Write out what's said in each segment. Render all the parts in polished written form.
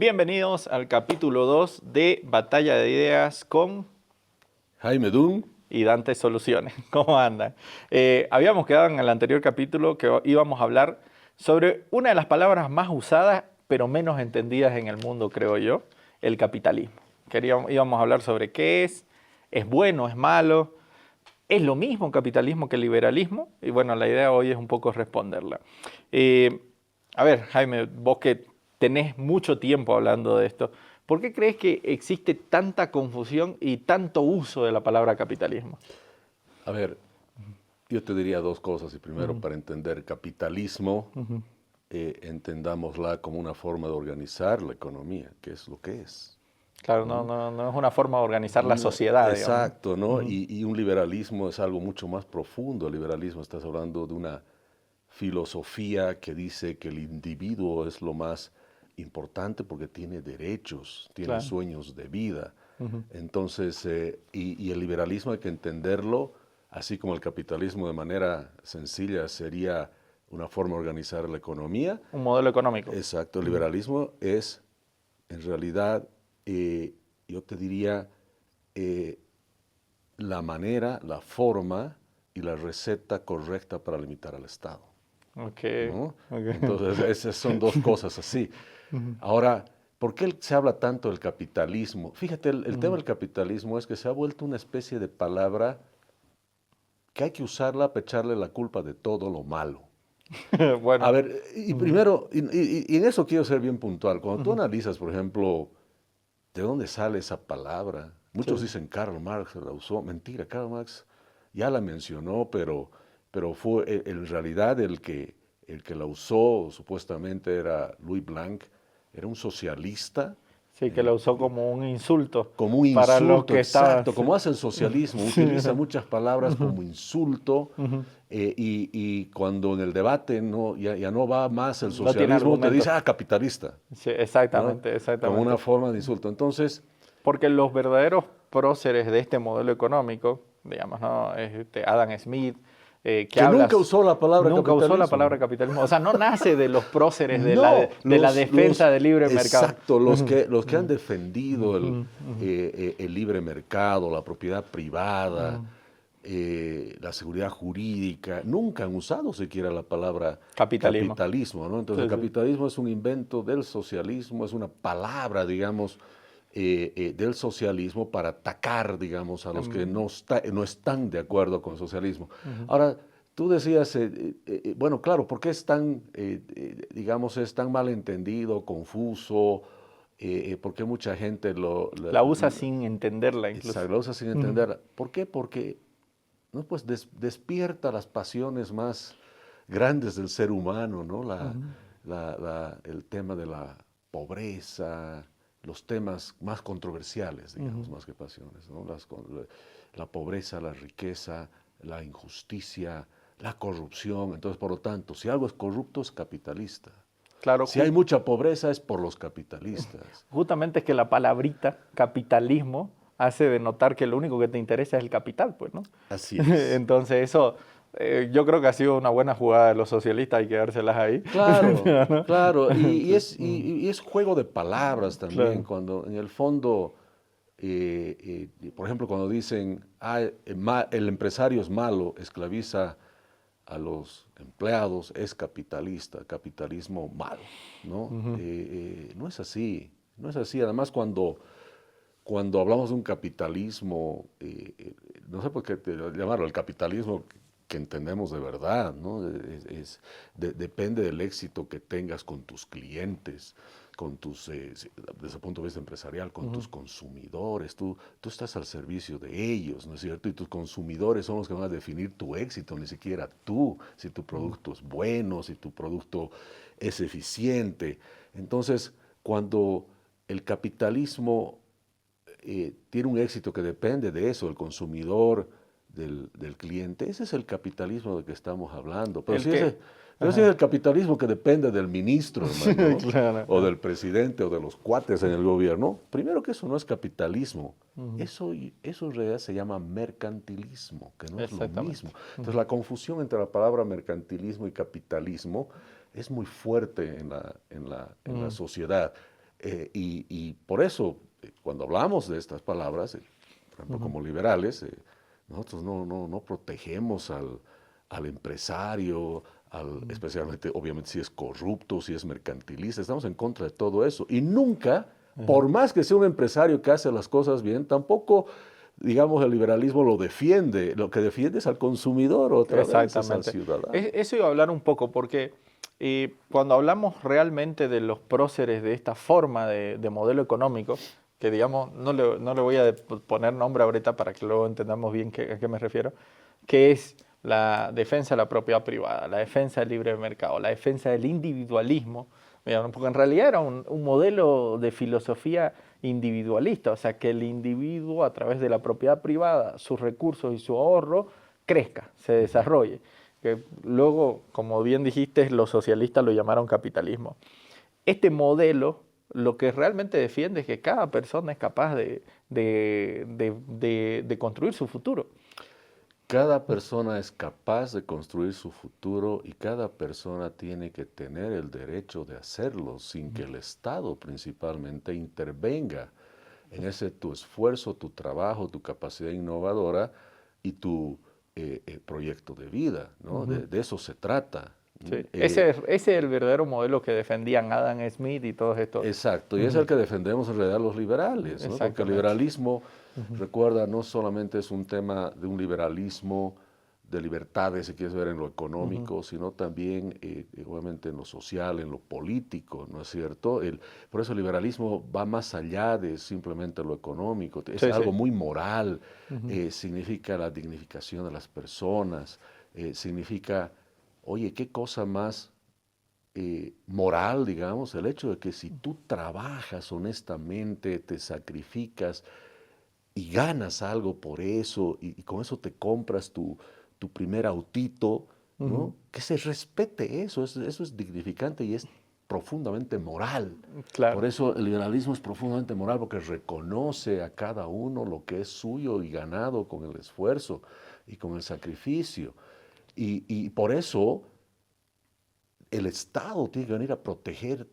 Bienvenidos al capítulo 2 de Batalla de Ideas con Jaime Dunn. y Dante Soluciones. ¿Cómo andan? Habíamos quedado en el anterior capítulo que íbamos a hablar sobre una de las palabras más usadas, pero menos entendidas en el mundo, creo yo, el capitalismo. Íbamos a hablar sobre qué es bueno, es malo, es lo mismo capitalismo que liberalismo, y bueno, la idea hoy es un poco responderla. A ver, Jaime, vos que tenés mucho tiempo hablando de esto, ¿por qué crees que existe tanta confusión y tanto uso de la palabra capitalismo? A ver, yo te diría dos cosas. Y primero, para entender capitalismo, entendámosla como una forma de organizar la economía, que es lo que es. Claro, ¿No? no es una forma de organizar la sociedad, digamos. Exacto, ¿no? Y un liberalismo es algo mucho más profundo. El liberalismo, estás hablando de una filosofía que dice que el individuo es lo más importante porque tiene derechos, tiene Claro. sueños de vida. Entonces, y el liberalismo hay que entenderlo, así como el capitalismo de manera sencilla sería una forma de organizar la economía. Un modelo económico. Exacto, el liberalismo es, en realidad, yo te diría, eh, la manera, la forma y la receta correcta para limitar al Estado. Ok, ¿No? ok. Entonces, esas son dos cosas así. Ahora, ¿por qué se habla tanto del capitalismo? Fíjate, el tema del capitalismo es que se ha vuelto una especie de palabra que hay que usarla para echarle la culpa de todo lo malo. A Bueno, ver, y primero, y en eso quiero ser bien puntual. Cuando tú analizas, por ejemplo, ¿de dónde sale esa palabra? Muchos sí. dicen Karl Marx la usó. Mentira, Karl Marx ya la mencionó, pero fue en realidad el que la usó supuestamente era Louis Blanc, era un socialista, Sí, que lo usó como un insulto como un para lo insulto, que estaba. exacto, como hace el socialismo, utiliza muchas palabras como insulto, y cuando en el debate ya no va más el No tiene socialismo, te dice, argumentos. capitalista, Sí, ¿no? exactamente, Como una exactamente. forma de insulto. Entonces, Porque los verdaderos próceres de este modelo económico, digamos, ¿no? Adam Smith, que que habla, nunca usó la palabra nunca usó la capitalismo. palabra capitalismo. O sea, no nace de los próceres de No, la defensa del libre mercado. exacto, los que han defendido el libre mercado, la propiedad privada, la seguridad jurídica, nunca han usado siquiera la palabra Capitalismo. capitalismo, ¿no? Entonces, el Sí, sí. capitalismo es un invento del socialismo, es una palabra, digamos, del socialismo para atacar, digamos, a los que no están de acuerdo con el socialismo. Ahora, tú decías, bueno, claro, ¿por qué es tan, digamos, es tan mal entendido, confuso? ¿Por qué mucha gente La usa sin entenderla incluso. lo usa sin entender? ¿Por qué? Porque no, pues despierta las pasiones más grandes del ser humano, ¿no? El tema de la pobreza, los temas más controversiales, digamos, más que pasiones, ¿no? La pobreza, la riqueza, la injusticia, la corrupción. Entonces, por lo tanto, si algo es corrupto, es capitalista. Claro, Si hay mucha pobreza, es por los capitalistas. justamente es que la palabrita capitalismo hace denotar que lo único que te interesa es el capital, pues, ¿no? Así es. Entonces eso, yo creo que ha sido una buena jugada de los socialistas, hay que dárselas ahí. Claro, ¿No? claro, y Entonces, es, y es juego de palabras también, claro. cuando en el fondo, por ejemplo, cuando dicen, el empresario es malo, esclaviza a los empleados, es capitalista, capitalismo malo, ¿no? No es así, no es así. Además, cuando hablamos de un capitalismo, no sé por qué llamarlo el capitalismo que entendemos de verdad, ¿no? Depende del éxito que tengas con tus clientes, desde el punto de vista empresarial, con tus consumidores. Tú estás al servicio de ellos, ¿no es cierto? Y tus consumidores son los que van a definir tu éxito, ni siquiera tú, si tu producto es bueno, si tu producto es eficiente. Entonces, cuando el capitalismo tiene un éxito que depende de eso, del consumidor, del cliente. Ese es el capitalismo del que estamos hablando. Pero El si, que, pero si es el capitalismo que depende del ministro, hermano, ¿no? claro. O del presidente o de los cuates en el gobierno, primero que eso no es capitalismo. Eso en realidad se llama mercantilismo, que no es lo Exactamente. mismo. Entonces la confusión entre la palabra mercantilismo y capitalismo es muy fuerte en la sociedad. Y por eso, cuando hablamos de estas palabras, por ejemplo, como liberales, nosotros no protegemos al empresario, especialmente, obviamente, si es corrupto, si es mercantilista. Estamos en contra de todo eso. Y nunca, por más que sea un empresario que hace las cosas bien, tampoco, digamos, el liberalismo lo defiende. Lo que defiende es al consumidor, otra vez, es al ciudadano. Eso iba a hablar un poco, porque cuando hablamos realmente de los próceres de esta forma de modelo económico, que digamos, no le voy a poner nombre ahorita para que luego entendamos bien a qué me refiero, que es la defensa de la propiedad privada, la defensa del libre mercado, la defensa del individualismo, porque en realidad era un modelo de filosofía individualista, o sea, que el individuo a través de la propiedad privada, sus recursos y su ahorro, crezca, se desarrolle. Que luego, como bien dijiste, los socialistas lo llamaron capitalismo. Este modelo lo que realmente defiende es que cada persona es capaz de construir su futuro. Cada persona es capaz de construir su futuro y cada persona tiene que tener el derecho de hacerlo sin que el Estado principalmente intervenga en ese tu esfuerzo, tu trabajo, tu capacidad innovadora y tu proyecto de vida, ¿no? De eso se trata. Sí. Ese es el verdadero modelo que defendían Adam Smith y todos estos. Exacto, y es el que defendemos en realidad los liberales, ¿no? Porque el liberalismo, recuerda, no solamente es un tema de un liberalismo de libertades, si quieres ver en lo económico, sino también, obviamente, en lo social, en lo político, ¿no es cierto? Por eso el liberalismo va más allá de simplemente lo económico, es algo muy moral, significa la dignificación de las personas, significa, oye, qué cosa más moral, digamos, el hecho de que si tú trabajas honestamente, te sacrificas y ganas algo por eso y con eso te compras tu primer autito, ¿no? Que se respete eso es dignificante y es profundamente moral. Claro. Por eso el liberalismo es profundamente moral porque reconoce a cada uno lo que es suyo y ganado con el esfuerzo y con el sacrificio. Y por eso el Estado tiene que venir a proteger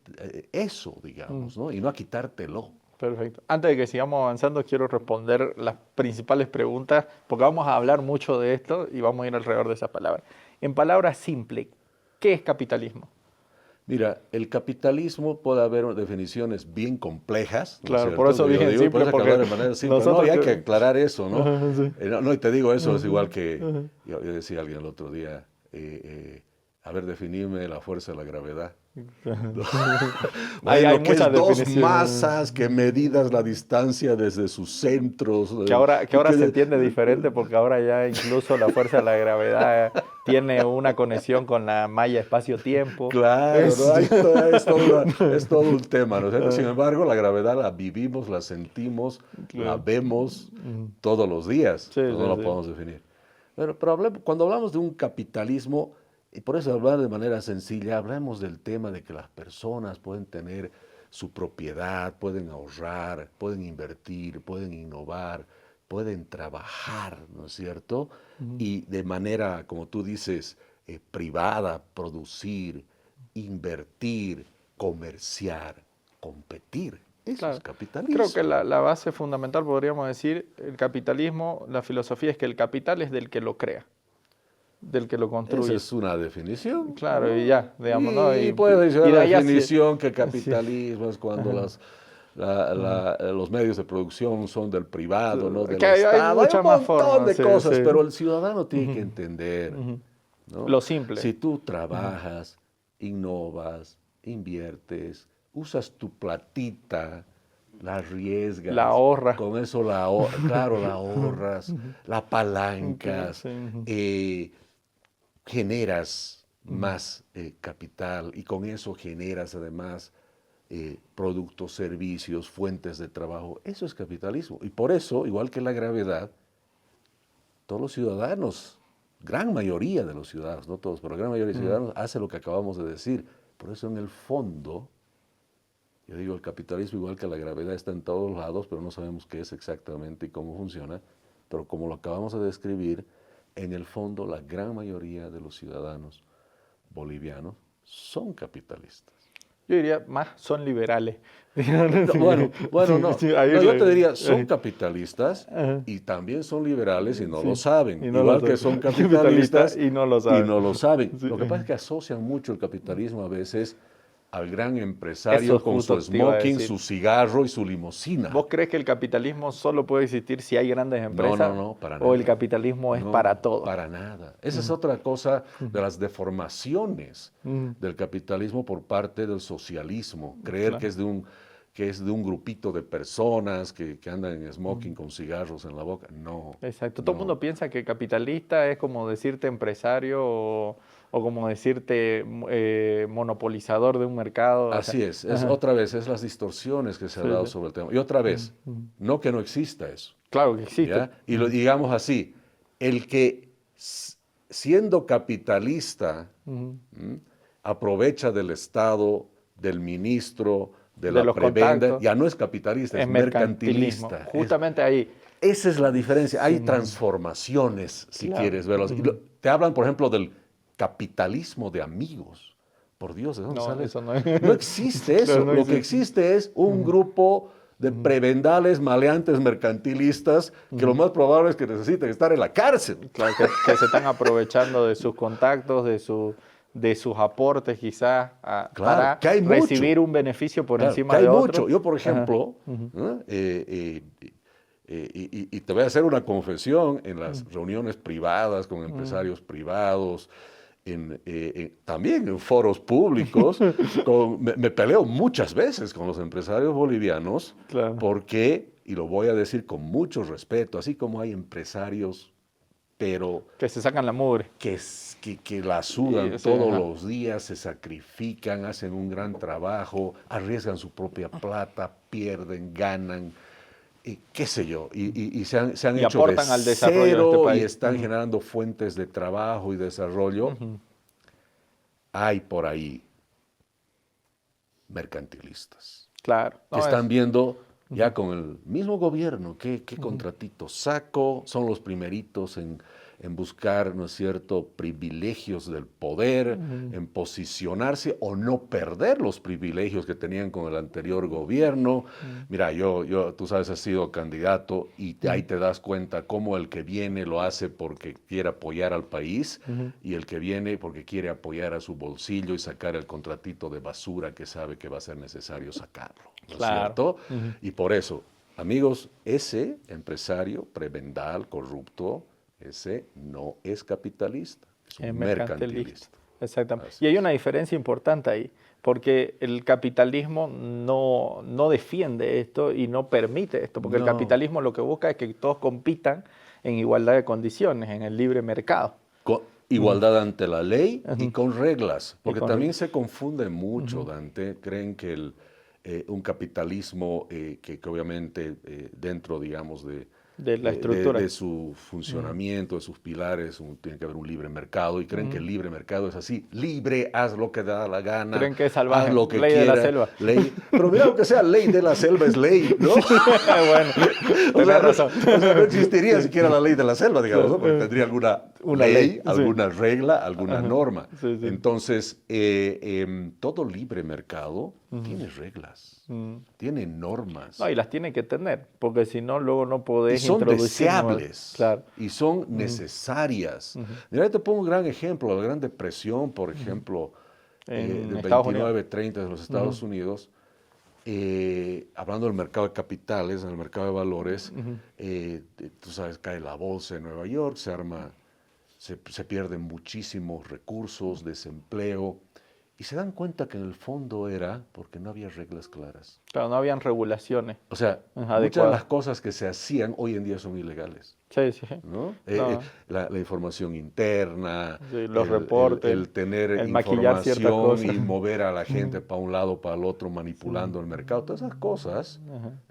eso, digamos, ¿no? Y no a quitártelo. Perfecto. Antes de que sigamos avanzando, quiero responder las principales preguntas, porque vamos a hablar mucho de esto y vamos a ir alrededor de esa palabra. En palabras simples, ¿qué es capitalismo? Mira, el capitalismo puede haber definiciones bien complejas, ¿no? Claro, por eso dije simple, por eso de manera simple. No, y hay que aclarar eso, ¿no? Sí. No, y te digo eso, es igual que, yo decía a alguien el otro día, a ver, definirme la fuerza de la gravedad. ¿No? Bueno, hay que es muchas dos definiciones. masas que medidas la distancia desde sus centros. Que ahora se entiende diferente porque ahora ya incluso la fuerza de la gravedad tiene una conexión con la malla espacio-tiempo. Claro, ¿no? Es todo un tema, ¿no es cierto? Sin embargo, la gravedad la vivimos, la sentimos, la vemos todos los días, Sí, no la podemos definir. Pero cuando hablamos de un capitalismo, y por eso hablar de manera sencilla, hablamos del tema de que las personas pueden tener su propiedad, pueden ahorrar, pueden invertir, pueden innovar, pueden trabajar, ¿no es cierto? Y de manera, como tú dices, privada, producir, invertir, comerciar, competir. Eso es capitalismo. Creo que la base fundamental, podríamos decir, el capitalismo, la filosofía es que el capital es del que lo crea, del que lo construye. Esa es una definición. Claro, ¿no? y ya, digamos, ¿no? Y puede decir la definición que capitalismo es cuando los medios de producción son del privado, no del Estado. Hay un montón de cosas, pero el ciudadano tiene que entender, ¿no? Lo simple. Si tú trabajas, innovas, inviertes, usas tu platita, la arriesgas. La ahorras. Con eso claro, la ahorras, la apalancas, generas más capital y con eso generas además productos, servicios, fuentes de trabajo. Eso es capitalismo. Y por eso, igual que la gravedad, todos los ciudadanos, gran mayoría de los ciudadanos, no todos, pero la gran mayoría de los ciudadanos hace lo que acabamos de decir. Por eso en el fondo, yo digo, el capitalismo igual que la gravedad está en todos lados, pero no sabemos qué es exactamente y cómo funciona. Pero como lo acabamos de describir, en el fondo la gran mayoría de los ciudadanos bolivianos son capitalistas. Yo diría más son liberales. Bueno, no. Sí, ahí No, yo le- te diría, son capitalistas Ajá. y también son liberales y no Sí, lo saben. y no Igual lo que saben. son capitalistas Y no lo y saben. no lo saben. Sí. Lo que pasa es que asocian mucho el capitalismo a veces al gran Eso empresario con su justo te iba a smoking, decir. su cigarro y su limusina. ¿Vos crees que el capitalismo solo puede existir si hay grandes No, empresas? no, para ¿O el nada. capitalismo es No, para todos? para nada. Esa es otra cosa de las deformaciones Mm, del capitalismo por parte del socialismo. Creer claro. que es de un grupito de personas que andan en smoking con cigarros en la boca. No, Exacto. Todo el no. mundo piensa que capitalista es como decirte empresario o como decirte monopolizador de un mercado. O sea, Así es ajá. otra vez, es las distorsiones que se han Sí, dado sí. sobre el tema. Y otra vez, no que no exista eso, Claro que existe. ¿ya? Y lo digamos así, el que siendo capitalista Ujú. ¿m? Aprovecha del Estado, del ministro, de De la los prebenda, contactos ya no es capitalista, es es mercantilismo. mercantilista. Justamente ahí. Esa es la diferencia. Hay Sí, transformaciones, si claro. quieres verlos. Te hablan, por ejemplo, del capitalismo de amigos. Por Dios, ¿de dónde No, sale eso eso? no es. No existe eso. Claro, no Lo que existe. existe es un grupo de prebendales, maleantes, mercantilistas, que lo más probable es que necesiten estar en la cárcel. Claro, que se están aprovechando de sus contactos, de sus aportes quizás Claro, para que hay mucho. recibir un beneficio por Claro, que encima hay de mucho. otro. Yo, por Ajá. ejemplo, Ujú. ¿no? Y te voy a hacer una confesión en las reuniones privadas con empresarios privados, también en foros públicos, me peleo muchas veces con los empresarios bolivianos Claro. porque, y lo voy a decir con mucho respeto, así como hay empresarios, pero Que se sacan la mugre. que la sudan Sí, todos ajá. los días, se sacrifican, hacen un gran trabajo, arriesgan su propia plata, pierden, ganan, qué sé yo, y se han Y hecho de aportan al desarrollo de este cero y país. están generando fuentes de trabajo y desarrollo. Ujú. Hay por ahí mercantilistas Claro. que No, están viendo ya con el mismo gobierno qué contratito saco, son los primeritos en buscar, ¿no es cierto?, privilegios del poder, en posicionarse o no perder los privilegios que tenían con el anterior gobierno. Mira, tú sabes, has sido candidato y ahí te das cuenta cómo el que viene lo hace porque quiere apoyar al país y el que viene porque quiere apoyar a su bolsillo y sacar el contratito de basura que sabe que va a ser necesario sacarlo, ¿no es Claro. cierto? Y por eso, amigos, ese empresario prebendal, corrupto, ese no es capitalista, es un es mercantilista. Exactamente. Así Y hay es. una diferencia importante ahí, porque el capitalismo no defiende esto y no permite esto, porque el No. capitalismo lo que busca es que todos compitan en igualdad de condiciones, en el libre mercado. Con igualdad ante la ley y con reglas, porque con también reglas. se confunde mucho, Dante, creen que un capitalismo que obviamente dentro, digamos, De la estructura. de su funcionamiento, de sus pilares, tiene que haber un libre mercado y creen que el libre mercado es así, libre, haz lo que te da la gana, Creen que es salvaje, haz lo que ley de la quiera, selva. ley, pero mira, aunque sea ley de la selva es ley, ¿no? Bueno, O tenés sea, razón. o sea, no existiría siquiera la ley de la selva, digamos, ¿no? Porque tendría alguna Una ley, ley, sí. alguna regla, alguna norma. Sí, sí. Entonces, todo libre mercado tiene reglas, tiene normas. No, y las tiene que tener, porque si no, luego no podés Y son introducir nuevas- deseables Claro. y son necesarias. Mira, te pongo un gran ejemplo, la Gran Depresión, por ejemplo, En del Estados 29-30 de los Estados Unidos, hablando del mercado de capitales, en el mercado de valores, tú sabes, cae la bolsa en Nueva York, se pierden muchísimos recursos, desempleo, y se dan cuenta que en el fondo era porque no había reglas claras. Claro, no habían regulaciones. O sea, muchas de adecuadas. las cosas que se hacían hoy en día son ilegales. Sí, sí. ¿No? No. La información interna, Sí, los reportes, el tener el maquillar ciertas información cosas. y mover a la gente para un lado, para el otro, manipulando el mercado, todas esas cosas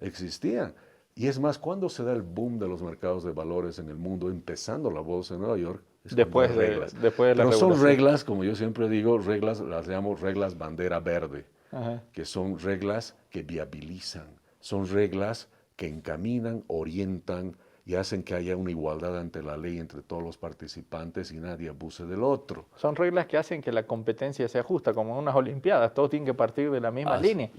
existían. Y es más, ¿cuándo se da el boom de los mercados de valores en el mundo, empezando la bolsa en Nueva York? Es Después cuando hay de la Pero son regulación. reglas, como yo siempre digo, reglas, las llamo reglas bandera verde, Ajá. que son reglas que viabilizan, son reglas que encaminan, orientan y hacen que haya una igualdad ante la ley entre todos los participantes y nadie abuse del otro. Son reglas que hacen que la competencia sea justa, como en unas Olimpiadas, todos tienen que partir de la misma línea.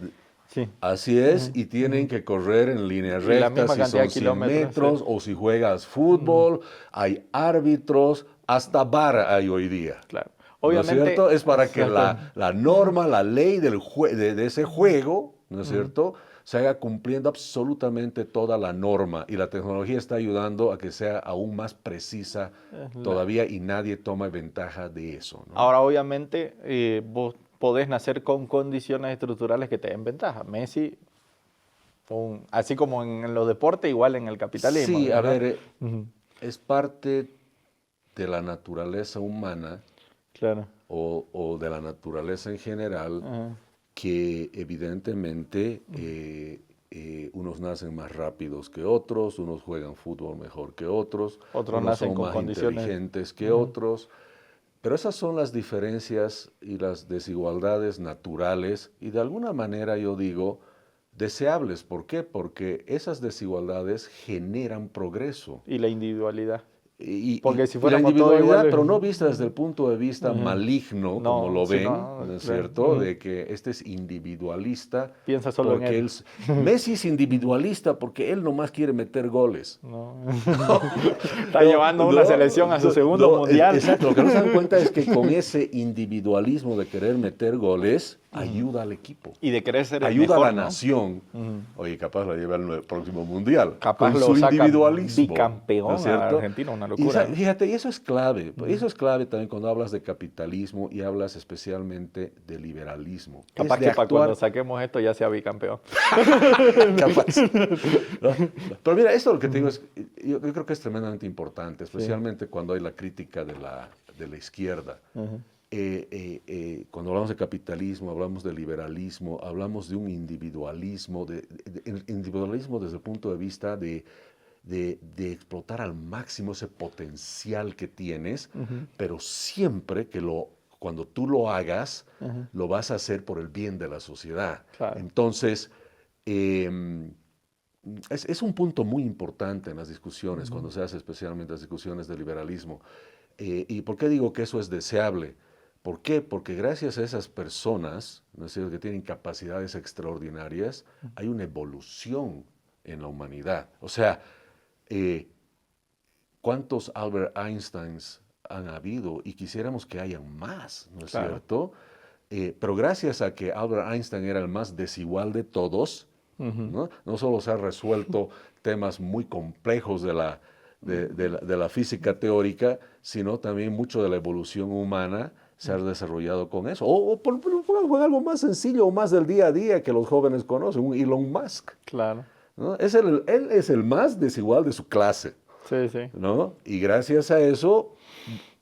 Sí. Así es, y tienen que correr en línea Y la recta, misma si cantidad son de 100 kilómetros, metros, sí. o si juegas fútbol, hay árbitros, hasta VAR hay hoy día. Claro. ¿No es Obviamente, cierto? Es para que exacto. la norma, la ley de ese juego, ¿no es cierto?, se haga cumpliendo absolutamente toda la norma, y la tecnología está ayudando a que sea aún más precisa todavía, y nadie toma ventaja de eso, ¿no? Ahora, obviamente, vos podés nacer con condiciones estructurales que te den ventaja. Messi, así como en los deportes, igual en el capitalismo, Sí, a ¿verdad? ver, es parte de la naturaleza humana Claro. o de la naturaleza en general, Ajá. que evidentemente unos nacen más rápidos que otros, unos juegan fútbol mejor que otros, Otros unos nacen son con más condiciones. inteligentes que otros, pero esas son las diferencias y las desigualdades naturales, y de alguna manera yo digo deseables. ¿Por qué? Porque esas desigualdades generan progreso. Y la individualidad. Y, Porque si y la fuéramos todos individualidad, iguales, pero no vista desde el punto de vista ajá, maligno, como no, lo si ven, no, ¿no es claro, cierto? De que este es individualista, piensa solo en porque él. Messi es individualista porque él nomás quiere meter goles. No. Está llevando una selección a su segundo mundial. Exacto. Lo que no se dan cuenta es que con ese individualismo de querer meter goles, ayuda al equipo. Y de querer ser el Ayuda mejor, a la ¿no? nación. Oye, capaz la lleva al próximo mundial. Capaz con lo su saca individualismo. bicampeón ¿no es a cierto? Argentina, una Y locura, ¿no? fíjate, y eso es clave. Eso es clave también cuando hablas de capitalismo y hablas especialmente de liberalismo. Capaz Es de que para cuando actuar saquemos esto ya sea bicampeón. capaz. ¿No? Pero mira, esto lo que te digo es, yo creo que es tremendamente importante, especialmente cuando hay la crítica de la izquierda. Cuando hablamos de capitalismo, hablamos de liberalismo, hablamos de un individualismo, individualismo desde el punto de vista de explotar al máximo ese potencial que tienes, pero siempre que cuando tú lo hagas, lo vas a hacer por el bien de la sociedad. Claro. Entonces, es un punto muy importante en las discusiones, cuando se hace especialmente las discusiones de liberalismo. ¿Y por qué digo que eso es deseable? ¿Por qué? Porque gracias a esas personas, ¿no es cierto?, que tienen capacidades extraordinarias, hay una evolución en la humanidad. O sea, ¿cuántos Albert Einsteins han habido? Y quisiéramos que hayan más, ¿no es cierto? Pero gracias a que Albert Einstein era el más desigual de todos, ¿no? No solo se han resuelto temas muy complejos de la física teórica, sino también mucho de la evolución humana se ha desarrollado con eso. O por algo más sencillo o más del día a día que los jóvenes conocen, un Elon Musk. Claro. ¿No? Él es el más desigual de su clase. Sí, sí. ¿No? Y gracias a eso,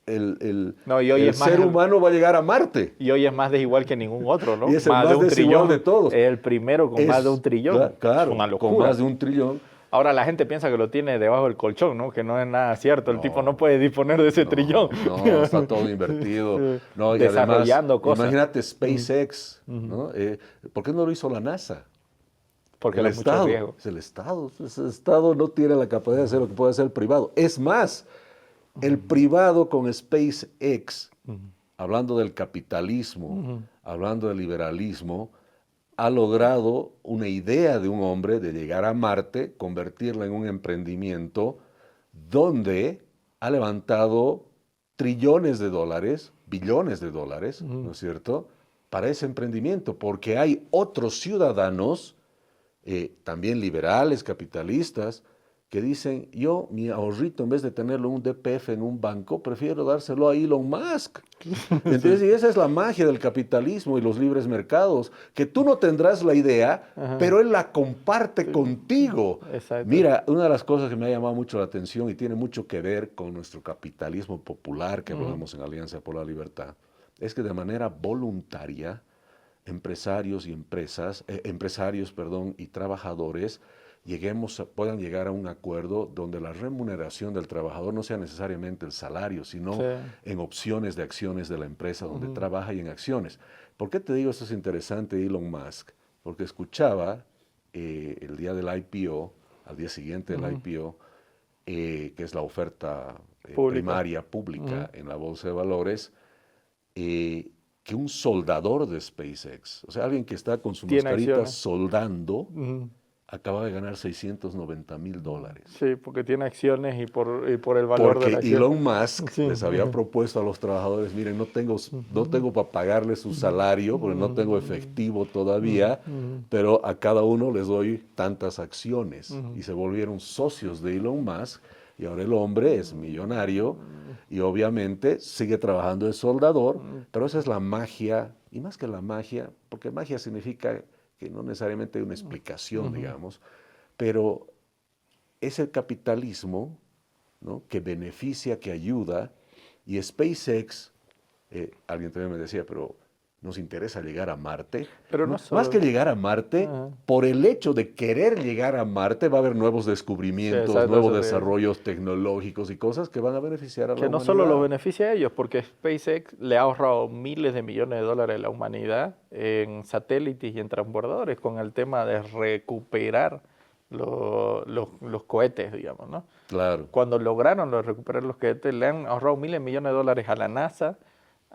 el ser más humano va a llegar a Marte. Y hoy es más desigual que ningún otro, ¿no? Y es el más más de un desigual trillón. de todos. Es el primero con más de un trillón. Claro, es una locura. con más de un trillón. Ahora la gente piensa que lo tiene debajo del colchón, ¿no? Que no es nada cierto. El tipo no puede disponer de ese trillón. No, está todo invertido. No, y desarrollando además, cosas. Imagínate SpaceX, ¿no? ¿Por qué no lo hizo la NASA? Porque el es mucho Estado. riesgo. Es el Estado. El Estado no tiene la capacidad de hacer lo que puede hacer el privado. Es más, el privado con SpaceX, hablando del capitalismo, hablando del liberalismo, ha logrado una idea de un hombre de llegar a Marte, convertirla en un emprendimiento donde ha levantado trillones de dólares, billones de dólares, ¿no es cierto?, para ese emprendimiento, porque hay otros ciudadanos, también liberales, capitalistas, que dicen, yo mi ahorrito, en vez de tenerlo en un DPF en un banco, prefiero dárselo a Elon Musk. Entonces, y esa es la magia del capitalismo y los libres mercados, que tú no tendrás la idea, pero él la comparte contigo. Exacto. Mira, una de las cosas que me ha llamado mucho la atención y tiene mucho que ver con nuestro capitalismo popular que hablamos en Alianza por la Libertad, es que de manera voluntaria, empresarios y trabajadores puedan llegar a un acuerdo donde la remuneración del trabajador no sea necesariamente el salario, sino en opciones de acciones de la empresa donde trabaja y en acciones. ¿Por qué te digo esto es interesante, Elon Musk? Porque escuchaba el día del IPO, al día siguiente del IPO, que es la oferta Pública. primaria pública en la bolsa de valores, que un soldador de SpaceX, o sea, alguien que está con su Tiene mascarita acciones. soldando, acaba de ganar $690,000. Sí, porque tiene acciones y por el valor de la Porque acción. Elon Musk Sí. les había propuesto a los trabajadores, miren, no tengo para pagarles su salario, porque no tengo efectivo todavía, pero a cada uno les doy tantas acciones. Y se volvieron socios de Elon Musk, y ahora el hombre es millonario, y obviamente sigue trabajando de soldador, pero esa es la magia, y más que la magia, porque magia significa que no necesariamente hay una explicación, digamos, pero es el capitalismo, ¿no?, que beneficia, que ayuda, y SpaceX, alguien también me decía, pero nos interesa llegar a Marte. Pero no Más solo... que llegar a Marte, por el hecho de querer llegar a Marte, va a haber nuevos Sí, descubrimientos, exacto, nuevos eso te iba a decir. desarrollos tecnológicos y cosas que van a beneficiar a la Que no solo humanidad. los beneficia a ellos, porque SpaceX le ha ahorrado miles de millones de dólares a la humanidad en satélites y en transbordadores con el tema de recuperar los cohetes, digamos, ¿no? Claro. Cuando lograron recuperar los cohetes, le han ahorrado miles de millones de dólares a la NASA,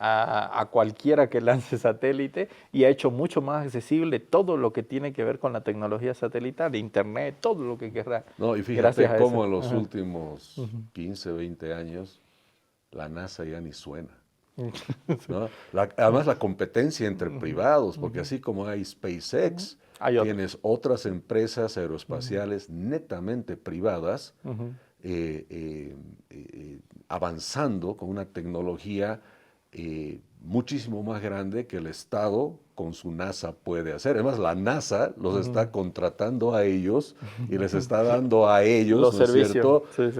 a cualquiera que lance satélite, y ha hecho mucho más accesible todo lo que tiene que ver con la tecnología satelital, Internet, todo lo que querrá. No, y fíjate Gracias a cómo eso. en los últimos 15, 20 años la NASA ya ni suena, ¿no? Además la competencia entre privados, porque así como hay SpaceX, Hay otros. tienes otras empresas aeroespaciales netamente privadas avanzando con una tecnología muchísimo más grande que el Estado con su NASA puede hacer. Además, la NASA los está contratando a ellos y les está dando a ellos, Los ¿no es servicios, cierto? sí,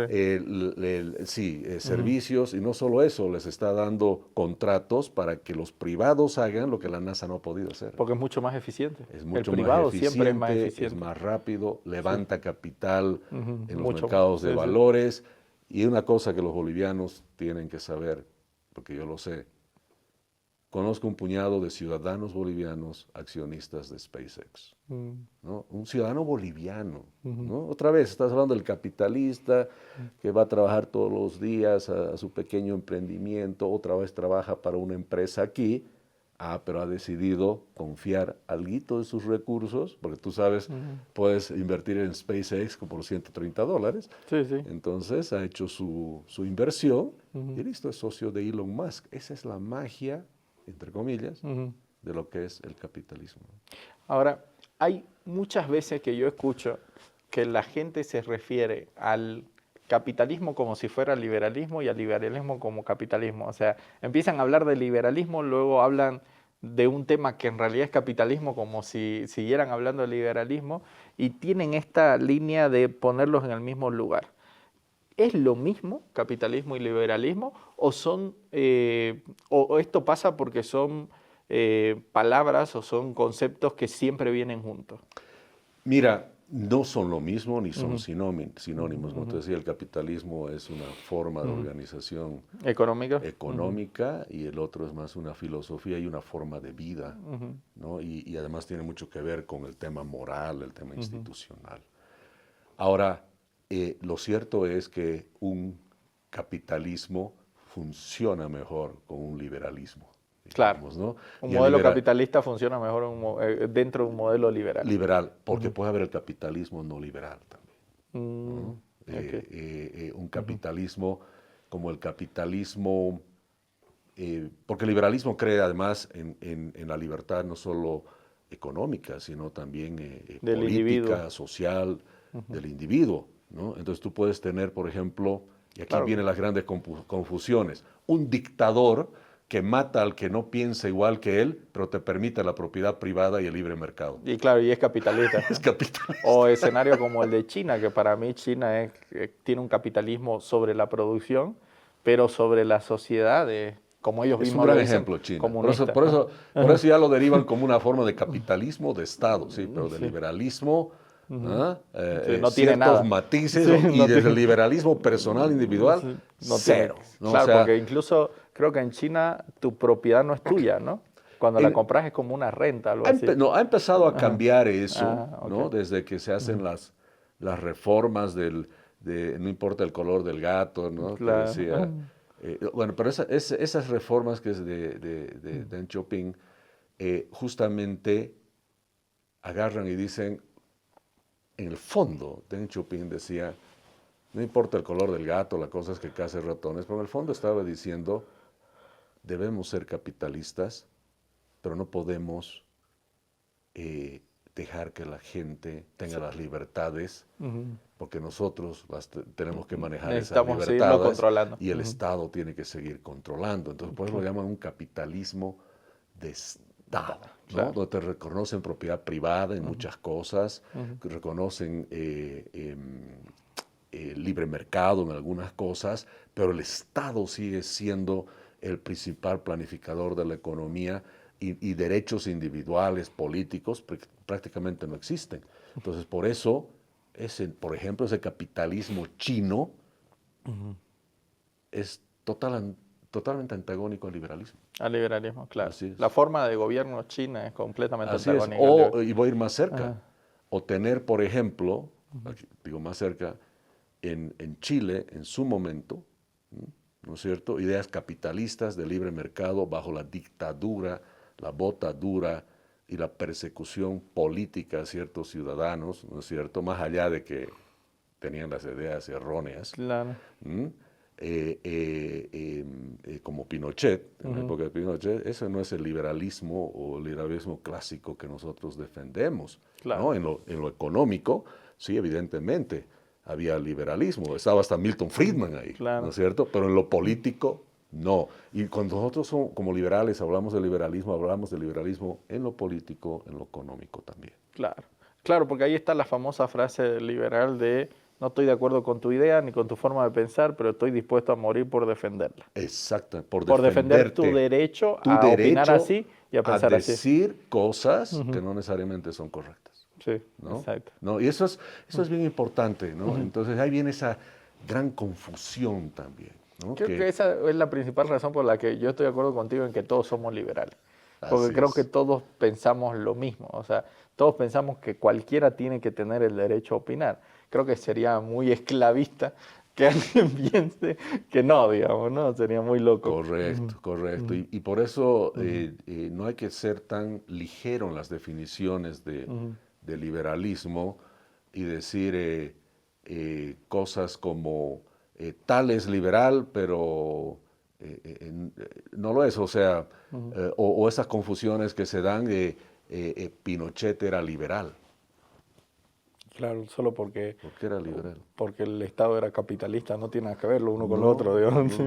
sí. Servicios, y no solo eso, les está dando contratos para que los privados hagan lo que la NASA no ha podido hacer. Porque es mucho más eficiente. Es mucho El privado más eficiente, siempre es más eficiente. es más rápido, levanta capital en los Mucho mercados de más, sí, sí. valores. Y una cosa que los bolivianos tienen que saber, porque yo lo sé, conozco un puñado de ciudadanos bolivianos accionistas de SpaceX, ¿no? Un ciudadano boliviano, ¿no? Otra vez, estás hablando del capitalista que va a trabajar todos los días a su pequeño emprendimiento, otra vez trabaja para una empresa aquí, pero ha decidido confiar alguito de sus recursos, porque tú sabes, puedes invertir en SpaceX por $130. Sí, sí. Entonces ha hecho su inversión y listo, es socio de Elon Musk. Esa es la magia, entre comillas, de lo que es el capitalismo. Ahora, hay muchas veces que yo escucho que la gente se refiere al capitalismo como si fuera liberalismo y al liberalismo como capitalismo. O sea, empiezan a hablar de liberalismo, luego hablan de un tema que en realidad es capitalismo como si siguieran hablando de liberalismo y tienen esta línea de ponerlos en el mismo lugar. ¿Es lo mismo capitalismo y liberalismo o son o esto pasa porque son palabras o son conceptos que siempre vienen juntos? Mira, no son lo mismo ni son sinónimos. Como te decía, el capitalismo es una forma de organización económica y el otro es más una filosofía y una forma de vida, ¿no? Y además tiene mucho que ver con el tema moral, el tema institucional. Ahora, lo cierto es que un capitalismo funciona mejor con un liberalismo. Digamos, Claro, ¿no? un Y el modelo capitalista funciona mejor dentro de un modelo liberal. Liberal, porque puede haber el capitalismo no liberal también, ¿no? Un capitalismo como el capitalismo, porque el liberalismo cree además en la libertad no solo económica, sino también Del política, individuo. social, del individuo, ¿no? Entonces tú puedes tener, por ejemplo, y aquí Claro. vienen las grandes confusiones, un dictador que mata al que no piensa igual que él, pero te permite la propiedad privada y el libre mercado. Y claro, y es capitalista. Es capitalista. O escenario como el de China, que para mí China tiene un capitalismo sobre la producción, pero sobre la sociedad, como ellos Es un mismos gran lo dicen, ejemplo China. comunista. Por eso ya lo derivan como una forma de capitalismo de Estado, sí, pero de liberalismo, Sí, no tiene ciertos nada. matices, Sí, y no desde tiene- el liberalismo personal, individual, no cero. tiene- ¿no? Claro, O sea, porque incluso creo que en China tu propiedad no es tuya, ¿no? Cuando la compras es como una renta, algo así. ha empezado a cambiar eso, Ah, ok. ¿no? Desde que se hacen las reformas del no importa el color del gato, ¿no? Que Claro. decía, bueno, pero esas reformas que es de Deng Xiaoping, justamente agarran y dicen, en el fondo, Deng Xiaoping decía, no importa el color del gato, la cosa es que case ratones, pero en el fondo estaba diciendo, debemos ser capitalistas, pero no podemos dejar que la gente tenga las libertades, porque nosotros tenemos que manejar esas Necesitamos seguirlo libertades controlando. y el Estado tiene que seguir controlando. Entonces, por eso lo llaman un capitalismo de Estado, ¿no? Claro. Donde te reconocen propiedad privada en muchas cosas, que reconocen libre mercado en algunas cosas, pero el Estado sigue siendo el principal planificador de la economía y derechos individuales, políticos, prácticamente no existen. Entonces, por eso, por ejemplo, ese capitalismo chino es totalmente antagónico al liberalismo. Al liberalismo, claro. Así es. La forma de gobierno china es completamente Así es. antagónica. Y voy a ir más cerca. Ajá. O tener, por ejemplo, aquí digo más cerca, en Chile, en su momento, ¿no es cierto?, ideas capitalistas de libre mercado bajo la dictadura, la botadura y la persecución política a ciertos ciudadanos, ¿no es cierto?, más allá de que tenían las ideas erróneas. Claro. Como Pinochet, en la época de Pinochet, ese no es el liberalismo o el liberalismo clásico que nosotros defendemos. Claro. ¿No? En lo económico, sí, evidentemente, había liberalismo, estaba hasta Milton Friedman ahí, Claro. ¿no es cierto? Pero en lo político, no. Y cuando nosotros como liberales hablamos de liberalismo en lo político, en lo económico también. Claro. Claro, porque ahí está la famosa frase liberal de no estoy de acuerdo con tu idea ni con tu forma de pensar, pero estoy dispuesto a morir por defenderla. Exacto, Por defender tu derecho a opinar así y a pensar así. A decir cosas que no necesariamente son correctas. Sí, ¿no? exacto. ¿No? Y eso es bien importante, ¿no? Entonces ahí viene esa gran confusión también, ¿no? Creo que esa es la principal razón por la que yo estoy de acuerdo contigo en que todos somos liberales. Porque Así creo es. que todos pensamos lo mismo. O sea, todos pensamos que cualquiera tiene que tener el derecho a opinar. Creo que sería muy esclavista que alguien piense que no, digamos, ¿no? Sería muy loco. Correcto, correcto. Y por eso no hay que ser tan ligero en las definiciones de liberalismo y decir cosas como tal es liberal, pero no lo es. O sea, o esas confusiones que se dan de Pinochet era liberal. Claro, solo porque ¿Por qué era liberal? Porque el Estado era capitalista, no tiene nada que ver lo uno con lo otro, digamos.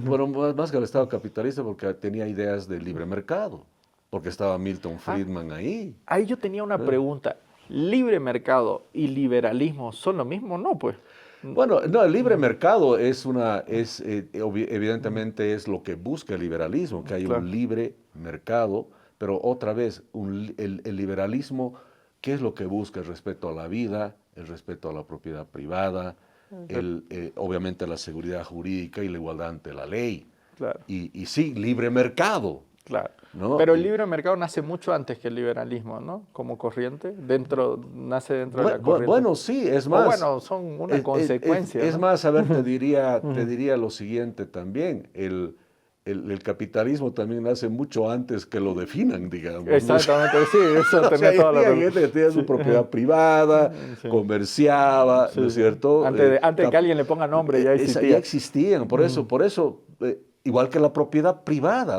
Bueno, más que el Estado capitalista, porque tenía ideas de libre mercado, porque estaba Milton Friedman ahí. Ahí yo tenía una pregunta. ¿Libre mercado y liberalismo son lo mismo? No, pues. Bueno, no, el libre mercado evidentemente es lo que busca el liberalismo, que haya un libre mercado, pero otra vez, el liberalismo, ¿qué es lo que busca? El respeto a la vida, el respeto a la propiedad privada, obviamente la seguridad jurídica y la igualdad ante la ley. Claro. Y sí, libre mercado. Claro. ¿No? Pero el libre mercado nace mucho antes que el liberalismo, ¿no? Como corriente, nace dentro de la corriente. Bueno, sí, es más. O bueno, son una consecuencia. Es ¿no? más, a ver, te diría lo siguiente también. El capitalismo también nace mucho antes que lo definan, digamos. Exactamente, sí, eso O tenía sea, toda la razón. gente que tenía su propiedad privada, comerciaba, ¿no es cierto? Antes de que alguien le ponga nombre ya existía. Ya existían, por eso, igual que la propiedad privada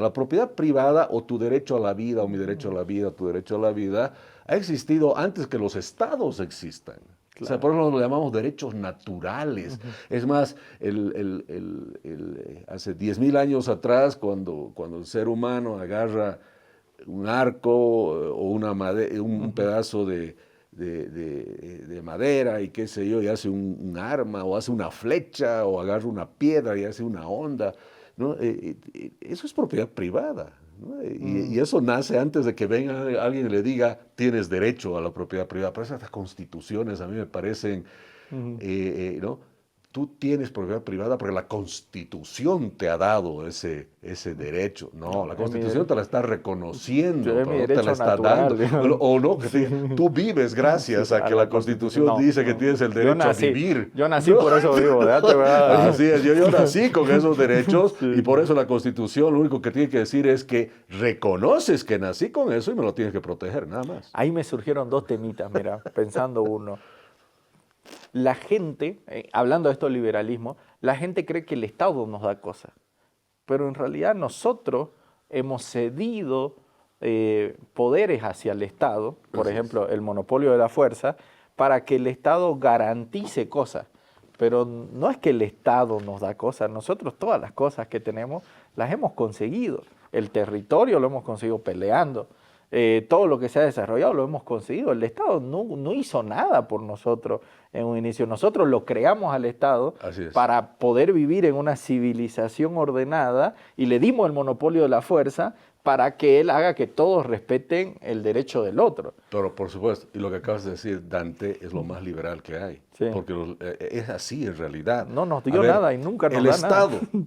o tu derecho a la vida, o mi derecho a la vida, o tu derecho a la vida, ha existido antes que los estados existan. Claro. O sea, por eso lo llamamos derechos naturales. Es más, hace 10.000 años atrás, cuando el ser humano agarra un arco o un pedazo de madera y qué sé yo, y hace un arma, o hace una flecha, o agarra una piedra y hace una onda, ¿no? Eso es propiedad privada, ¿no? Y eso nace antes de que venga alguien y le diga tienes derecho a la propiedad privada. Pero esas constituciones a mí me parecen, ¿no? tú tienes propiedad privada porque la Constitución te ha dado ese derecho. No, la Constitución te la está reconociendo, es mi pero no te la derecho está natural, dando. O no, que tú vives gracias a que la Constitución dice que tienes el derecho a vivir. Yo nací ¿no? por eso vivo, ¿verdad? Así es, yo nací con esos derechos y por eso la Constitución lo único que tiene que decir es que reconoces que nací con eso y me lo tienes que proteger, nada más. Ahí me surgieron dos temitas, mira, pensando uno. La gente, hablando de esto del liberalismo, la gente cree que el Estado nos da cosas, pero en realidad nosotros hemos cedido poderes hacia el Estado, por ejemplo, el monopolio de la fuerza, para que el Estado garantice cosas. Pero no es que el Estado nos da cosas, nosotros todas las cosas que tenemos las hemos conseguido. El territorio lo hemos conseguido peleando. Todo lo que se ha desarrollado lo hemos conseguido. El Estado no hizo nada por nosotros en un inicio. Nosotros lo creamos al Estado para poder vivir en una civilización ordenada y le dimos el monopolio de la fuerza para que él haga que todos respeten el derecho del otro. Pero por supuesto, y lo que acabas de decir, Dante, es lo más liberal que hay. Sí. Porque es así en realidad. No nos dio nada y nunca nos da nada. El Estado,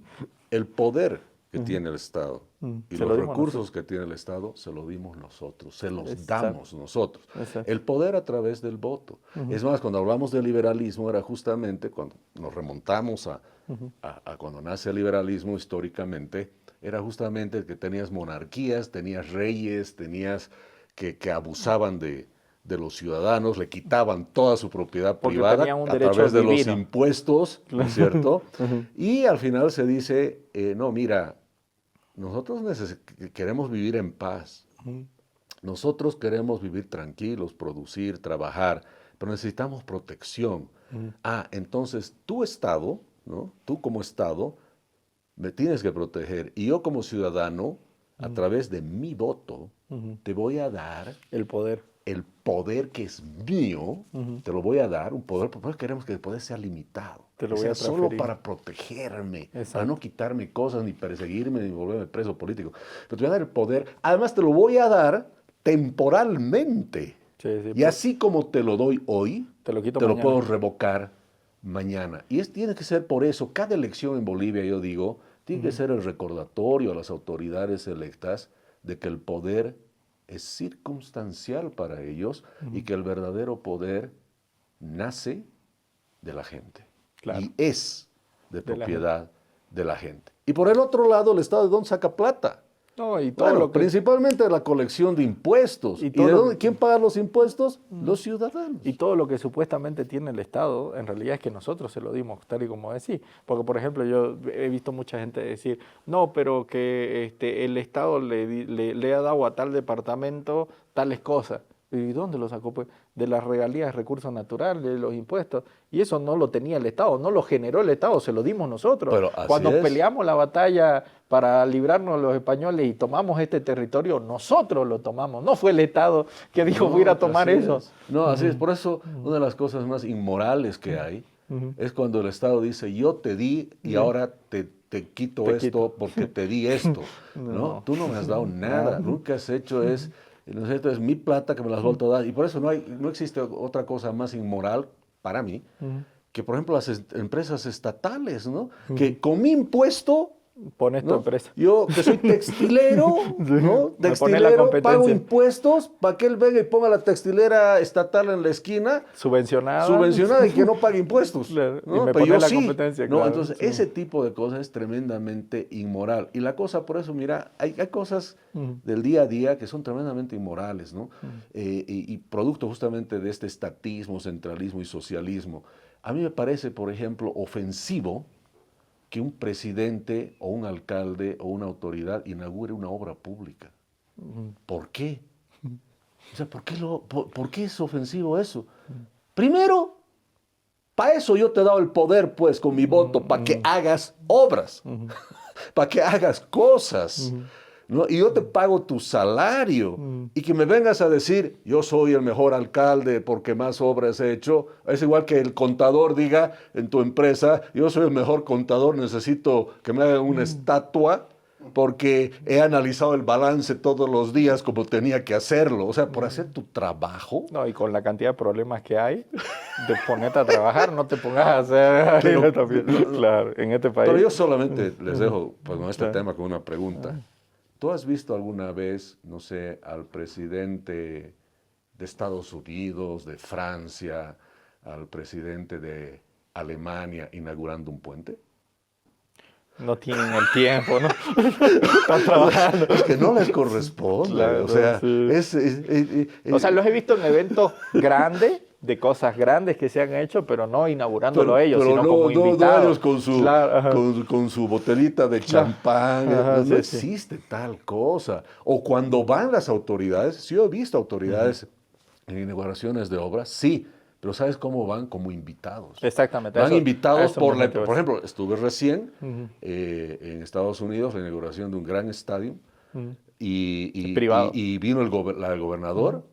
el poder que tiene el Estado y los recursos que tiene el Estado, se lo dimos nosotros, se los damos nosotros. Exacto. El poder a través del voto. Es más, cuando hablamos de liberalismo era justamente cuando nos remontamos a cuando nace el liberalismo históricamente, era justamente que tenías monarquías, tenías reyes, tenías que abusaban de los ciudadanos, le quitaban toda su propiedad privada a través de los impuestos, ¿no es cierto? Y al final se dice, no, mira, nosotros queremos vivir en paz, nosotros queremos vivir tranquilos, producir, trabajar, pero necesitamos protección. Entonces tu Estado, ¿no? Tú como Estado, me tienes que proteger y yo como ciudadano, a través de mi voto, te voy a dar el poder que es mío, te lo voy a dar, un poder, porque queremos que el poder sea limitado, te lo voy a solo para protegerme, exacto, para no quitarme cosas, ni perseguirme, ni volverme preso político. Pero te voy a dar el poder, además te lo voy a dar temporalmente. Y así como te lo doy hoy, te lo puedo revocar mañana. Y tiene que ser por eso, cada elección en Bolivia, yo digo, tiene que ser el recordatorio a las autoridades electas de que el poder es circunstancial para ellos y que el verdadero poder nace de la gente y es de propiedad de la gente. Y por el otro lado, el Estado, ¿de dónde saca plata? No, y todo principalmente de la colección de impuestos. ¿Y de dónde? ¿Quién paga los impuestos? Los ciudadanos. Y todo lo que supuestamente tiene el Estado, en realidad es que nosotros se lo dimos, tal y como decís. Porque, por ejemplo, yo he visto mucha gente decir, no, pero que el Estado le ha dado a tal departamento tales cosas. ¿Y dónde lo sacó? Pues de las regalías, recursos naturales, de los impuestos. Y eso no lo tenía el Estado, no lo generó el Estado, se lo dimos nosotros. Pero cuando peleamos la batalla para librarnos de los españoles y tomamos este territorio, nosotros lo tomamos. No fue el Estado que dijo, voy a ir a tomar eso. No, así es. Por eso, una de las cosas más inmorales que hay es cuando el Estado dice, yo te di y ahora te quito esto porque te di esto. ¿No? Tú no me has dado nada. Lo que has hecho es... Esto es mi plata que me las vuelto a dar. Y por eso no existe otra cosa más inmoral para mí que, por ejemplo, las empresas estatales, ¿no? Que con mi impuesto... Pones tu empresa. Yo, que soy textilero, ¿no? Textilero, pago impuestos para que él venga y ponga la textilera estatal en la esquina. Subvencionada y que no pague impuestos. Claro. ¿No? Y me pero pone yo la sí. competencia. No, claro, entonces, ese tipo de cosas es tremendamente inmoral. Y la cosa, por eso, mira, hay cosas del día a día que son tremendamente inmorales, ¿no? Y producto justamente de este estatismo, centralismo y socialismo. A mí me parece, por ejemplo, ofensivo que un presidente o un alcalde o una autoridad inaugure una obra pública. ¿Por qué? O sea, ¿por qué es ofensivo eso? Primero, para eso yo te he dado el poder, pues, con mi voto, para que hagas obras, para que hagas cosas, ¿no? Y yo te pago tu salario y que me vengas a decir, yo soy el mejor alcalde porque más obras he hecho. Es igual que el contador diga en tu empresa, yo soy el mejor contador, necesito que me hagan una estatua. porque he analizado el balance todos los días como tenía que hacerlo. O sea, por hacer tu trabajo. No, y con la cantidad de problemas que hay, de ponerte a trabajar, no te pongas a hacer Pero, también. Claro, en este país. pero yo solamente les dejo pues, con este Claro. tema con una pregunta. ¿Tú has visto alguna vez, no sé, al presidente de Estados Unidos, de Francia, al presidente de Alemania inaugurando un puente? No tienen el tiempo, ¿no? Están trabajando. Es que no les corresponde. Claro, O sea, sí. es, O sea, los he visto en eventos grandes, de cosas grandes que se han hecho, pero no inaugurándolo ellos, pero sino no, como no invitados. ellos con su, Claro, ajá. con su botellita de Claro. champán. Ajá, No sí, sí. existe tal cosa. O cuando van las autoridades, sí he visto autoridades en inauguraciones de obras, sí, pero ¿sabes cómo van? Como invitados. Exactamente. Van a invitados eso por mismo la... te iba a Por decir. ejemplo, estuve recién Ujú, en Estados Unidos, la inauguración de un gran estadio, ujú. y Privado. vino el gobernador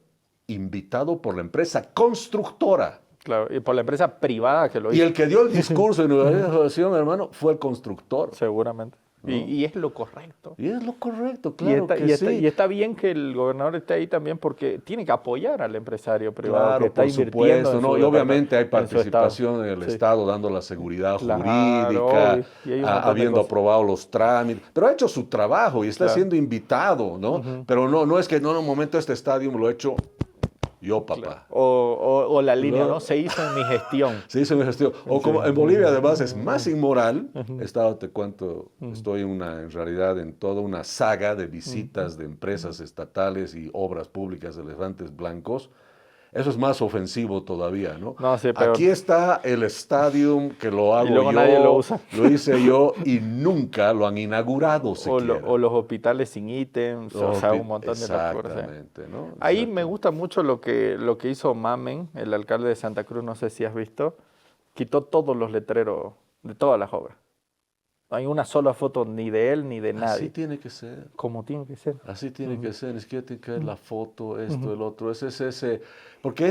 invitado por la empresa constructora. Claro, y por la empresa privada que lo Y hizo, el que dio el discurso de inauguración, hermano, fue el constructor. seguramente. ¿No? Y es lo correcto. Y es lo correcto, Y claro que sí. y está bien que el gobernador esté ahí también porque tiene que apoyar al empresario privado que Claro, está por invirtiendo supuesto, en ¿no? su Y obviamente hay en su estado. participación en el Sí, Estado dando la seguridad claro, jurídica, obvio. Y hay un montón de habiendo cosas. aprobado los trámites, pero ha hecho su trabajo y está Claro. siendo invitado, ¿no? Ujú. Pero no es que no, en un momento este estadio me lo he hecho yo, Claro. papá. O la línea, No, ¿no? Se hizo en mi gestión. se hizo en gestión. O Sí. como en Bolivia además es más inmoral. Ujú. He estado, te cuento, Ujú. estoy en realidad en toda una saga de visitas de empresas estatales y obras públicas de elefantes blancos. Eso es más ofensivo todavía, ¿no? No, sí, peor. Aquí está el estadio que lo Y hago luego nadie lo yo, usa. lo hice yo y nunca lo han inaugurado siquiera. O los hospitales sin ítems, o sea, un montón de locuras. Exactamente, ¿no? Ahí me Exactamente. gusta mucho lo que hizo Mamen, el alcalde de Santa Cruz, no sé si has visto, quitó todos los letreros de todas las obras. No hay una sola foto ni de él ni de Así nadie, tiene que ser. como tiene que ser. Así tiene que ser, es que tiene que ver la foto, esto, Ujú. el otro, porque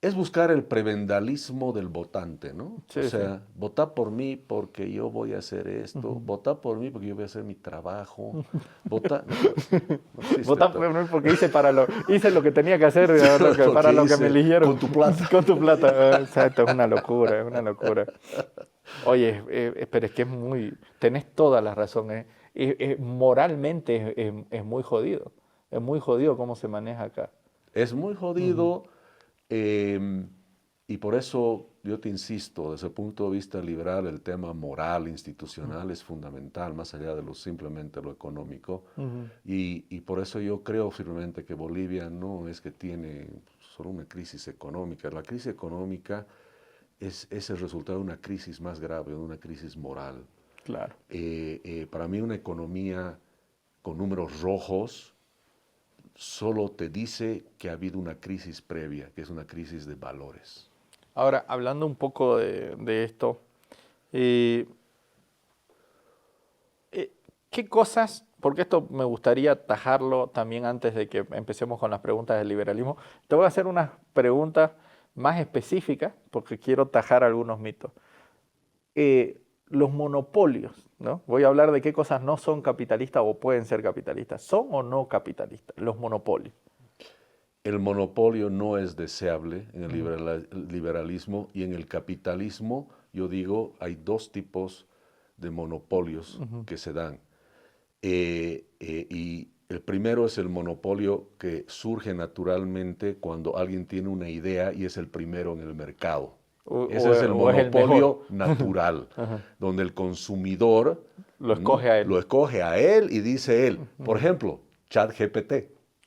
es buscar el prebendalismo del votante, ¿no? Sí, O sí. sea, vota por mí porque yo voy a hacer esto, Ujú. vota por mí porque yo voy a hacer mi trabajo, vota, no existe Votar tal- por mí porque hice lo que tenía que hacer Lo para que lo que hice me eligieron. con tu plata. Con tu plata. Exacto, es una locura, es una locura. Oye, pero es que es muy, tenés toda la razón. Moralmente es muy jodido. Es muy jodido cómo se maneja acá. Es muy jodido y por eso yo te insisto, desde el punto de vista liberal, el tema moral, institucional es fundamental, más allá de simplemente lo económico. Ujú. Y por eso yo creo firmemente que Bolivia no es que tiene solo una crisis económica. La crisis económica es el resultado de una crisis más grave, de una crisis moral. Claro. Para mí una economía con números rojos solo te dice que ha habido una crisis previa, que es una crisis de valores. Ahora, hablando un poco de esto, eh, ¿qué cosas, porque esto me gustaría tajarlo también antes de que empecemos con las preguntas del liberalismo, te voy a hacer unas preguntas más específicas porque quiero tajar algunos mitos. Los monopolios, ¿no? Voy a hablar de qué cosas no son capitalistas o pueden ser capitalistas. ¿Son o no capitalistas los monopolios? El monopolio no es deseable en el liberalismo y en el capitalismo, yo digo, hay dos tipos de monopolios que se dan. Y el primero es el monopolio que surge naturalmente cuando alguien tiene una idea y es el primero en el mercado. Ese es el O es el monopolio mejor. natural, Ajá. donde el consumidor Lo escoge a él. lo escoge a él y dice él. Por ejemplo, ChatGPT.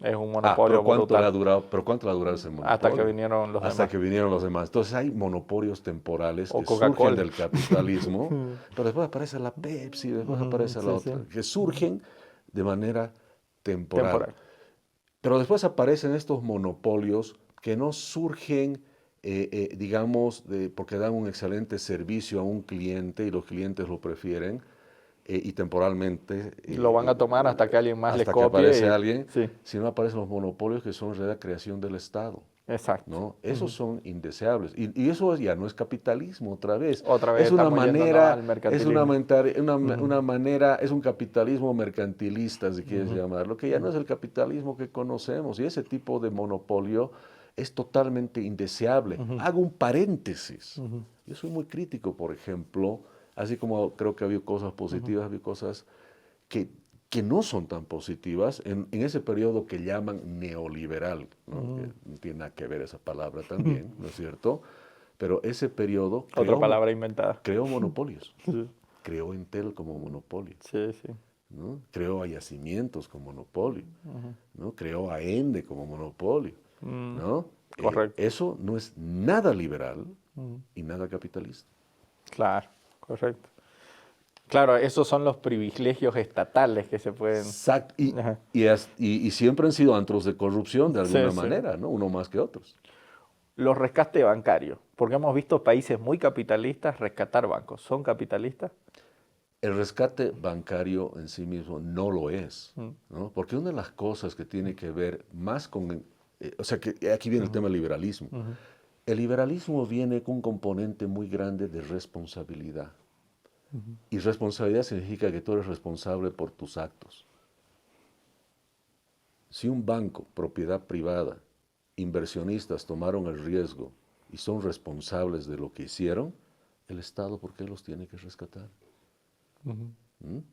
Es un monopolio pero ¿cuánto le ha brutal. durado? ¿Pero cuánto le ha durado ese monopolio? Hasta que vinieron los Hasta demás. que vinieron los demás. Entonces hay monopolios temporales O que surgen Coca-Cola. del capitalismo, pero después aparece la Pepsi, después aparece la Sí, otra, sí. que surgen de manera temporal. Temporal. Pero después aparecen estos monopolios que no surgen, digamos, porque dan un excelente servicio a un cliente y los clientes lo prefieren, y temporalmente Lo van a tomar hasta que alguien más les hasta que copie. aparece alguien, Sí. sino aparecen los monopolios que son en realidad creación del Estado. Exacto. ¿no? Esos son indeseables. Y eso ya no es capitalismo otra vez. Otra vez Es una estamos yéndonos manera, al es mercantilismo. una manera, es un capitalismo mercantilista, si quieres llamarlo, que ya no es el capitalismo que conocemos. Y ese tipo de monopolio es totalmente indeseable. Hago un paréntesis. Yo soy muy crítico, por ejemplo, así como creo que ha habido cosas positivas, ha habido cosas que, que no son tan positivas en ese periodo que llaman neoliberal, ¿no? Que no tiene nada que ver esa palabra también, ¿no es cierto? Pero ese periodo Otra palabra inventada. creó monopolios, Sí, creó Entel como monopolio, sí, sí. ¿no? Creó a Yacimientos como monopolio, ¿no? Creó a Ende como monopolio, ¿no? Correcto. Eso no es nada liberal y nada capitalista. Claro, correcto. Claro, esos son los privilegios estatales que se pueden... Exacto. Ajá. Y siempre han sido antros de corrupción de Sí, alguna sí. manera, ¿no? Uno más que otros. Los rescates bancarios, porque hemos visto países muy capitalistas rescatar bancos. ¿Son capitalistas? El rescate bancario en sí mismo no lo es, ¿no? Porque una de las cosas que tiene que ver más con, o sea, que aquí viene el tema del liberalismo. El liberalismo viene con un componente muy grande de responsabilidad. Y responsabilidad significa que tú eres responsable por tus actos. Si un banco, propiedad privada, inversionistas tomaron el riesgo y son responsables de lo que hicieron, el Estado, ¿por qué los tiene que rescatar?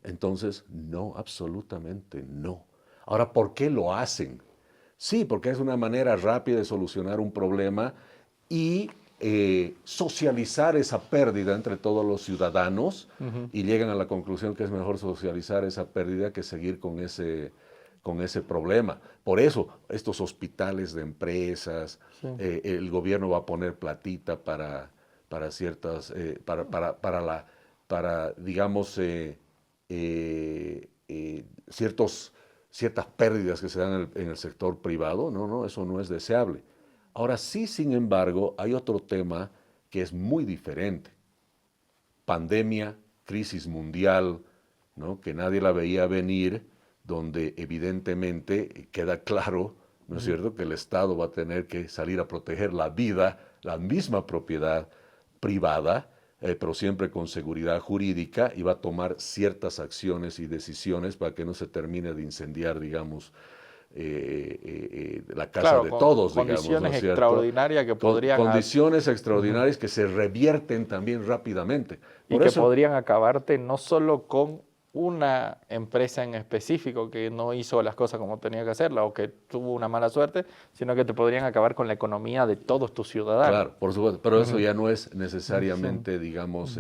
Entonces, no, absolutamente no. Ahora, ¿por qué lo hacen? Sí, porque es una manera rápida de solucionar un problema y socializar esa pérdida entre todos los ciudadanos y llegan a la conclusión que es mejor socializar esa pérdida que seguir con ese problema. Por eso, estos hospitales de empresas, el gobierno va a poner platita para ciertas, digamos, ciertas pérdidas que se dan en el sector privado. No, no, eso no es deseable. Ahora sí, sin embargo, hay otro tema que es muy diferente. Pandemia, crisis mundial, ¿no? Que nadie la veía venir, donde evidentemente queda claro, ¿no es cierto?, que el Estado va a tener que salir a proteger la vida, la misma propiedad privada, pero siempre con seguridad jurídica, y va a tomar ciertas acciones y decisiones para que no se termine de incendiar, digamos, la casa Claro, de con todos, digamos, ¿no condiciones es cierto? extraordinarias que podrían... Condiciones extraordinarias que se revierten también rápidamente. Y Por que eso, podrían acabarte no solo con una empresa en específico que no hizo las cosas como tenía que hacerlas o que tuvo una mala suerte, sino que te podrían acabar con la economía de todos tus ciudadanos. claro, por supuesto, pero eso Ujú. ya no es Sí, necesariamente, digamos,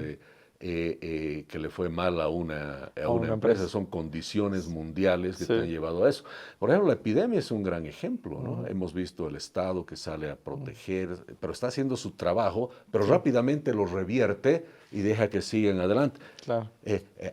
que le fue mal a a una una empresa, empresa. son condiciones mundiales que te han Sí. llevado a eso. Por ejemplo, la epidemia es un gran ejemplo, ¿no? Hemos visto el Estado que sale a proteger, pero está haciendo su trabajo, pero Sí, rápidamente lo revierte y deja que sigan adelante. claro.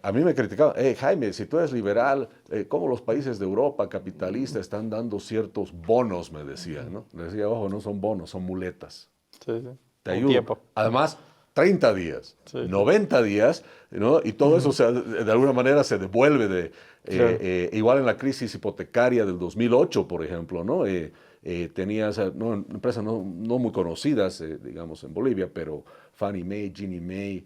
A mí me criticaban, Jaime, si tú eres liberal, ¿cómo los países de Europa capitalistas están dando ciertos bonos? Me decían, ¿no? Le decía, ojo, no son bonos, son muletas. Sí, sí. Te Un ayudo. tiempo. Además, 30 días, Sí, sí. 90 días, ¿no? Y todo eso de alguna manera se devuelve. Claro. Igual en la crisis hipotecaria del 2008, por ejemplo, ¿no? Tenías no, empresas no muy conocidas, digamos, en Bolivia, pero Fannie Mae, Ginnie Mae,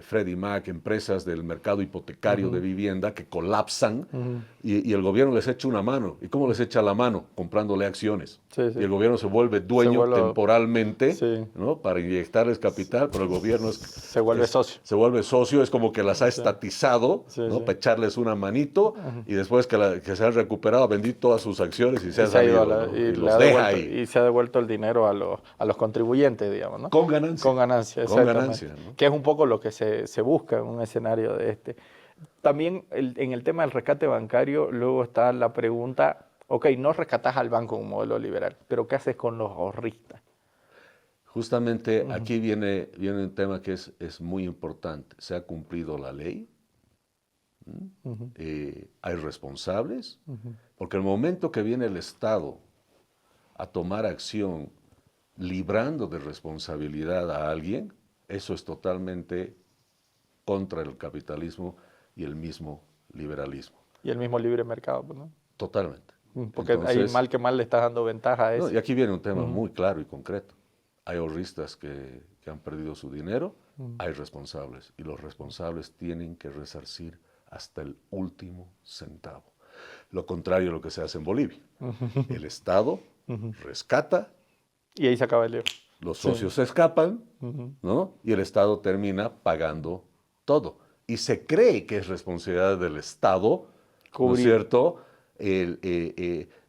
Freddie Mac, empresas del mercado hipotecario de vivienda que colapsan y el gobierno les echa una mano. ¿Y cómo les echa la mano? Comprándole acciones. Sí, sí. Y el gobierno se vuelve dueño vuelve- temporalmente, Sí. ¿no? Para inyectarles capital, pero el gobierno Se vuelve socio. se vuelve socio, es como que las ha estatizado, Sí, ¿no? sí. Para echarles una manito y después que se han recuperado, ha vendido todas sus acciones y se Y ha se ha ido salido, ¿no? y Y le los ha deja devuelto, ahí. y se ha devuelto el dinero a los contribuyentes, digamos, ¿no? Con ganancia. Con ganancia, Con exactamente. ganancia, ¿no? Que es un poco lo que se busca en un escenario de este. También en el tema del rescate bancario, luego está la pregunta, ok, no rescatás al banco en un modelo liberal, pero ¿qué haces con los ahorristas? Justamente aquí viene un tema que es muy importante. Se ha cumplido la ley, hay responsables, porque el momento que viene el Estado a tomar acción librando de responsabilidad a alguien, eso es totalmente contra el capitalismo y el mismo liberalismo. Y el mismo libre mercado, pues, ¿no? Totalmente. Porque ahí Entonces, mal que mal le estás dando ventaja a no, eso. y aquí viene un tema muy claro y concreto. Hay ahorristas que han perdido su dinero, hay responsables, y los responsables tienen que resarcir hasta el último centavo. Lo contrario a lo que se hace en Bolivia. El Estado rescata, Y ahí se acaba el lío. los Sí. socios se escapan, Ujú. ¿no? Y el Estado termina pagando todo. Y se cree que es responsabilidad del Estado, ¿no es Cubrir. cierto?,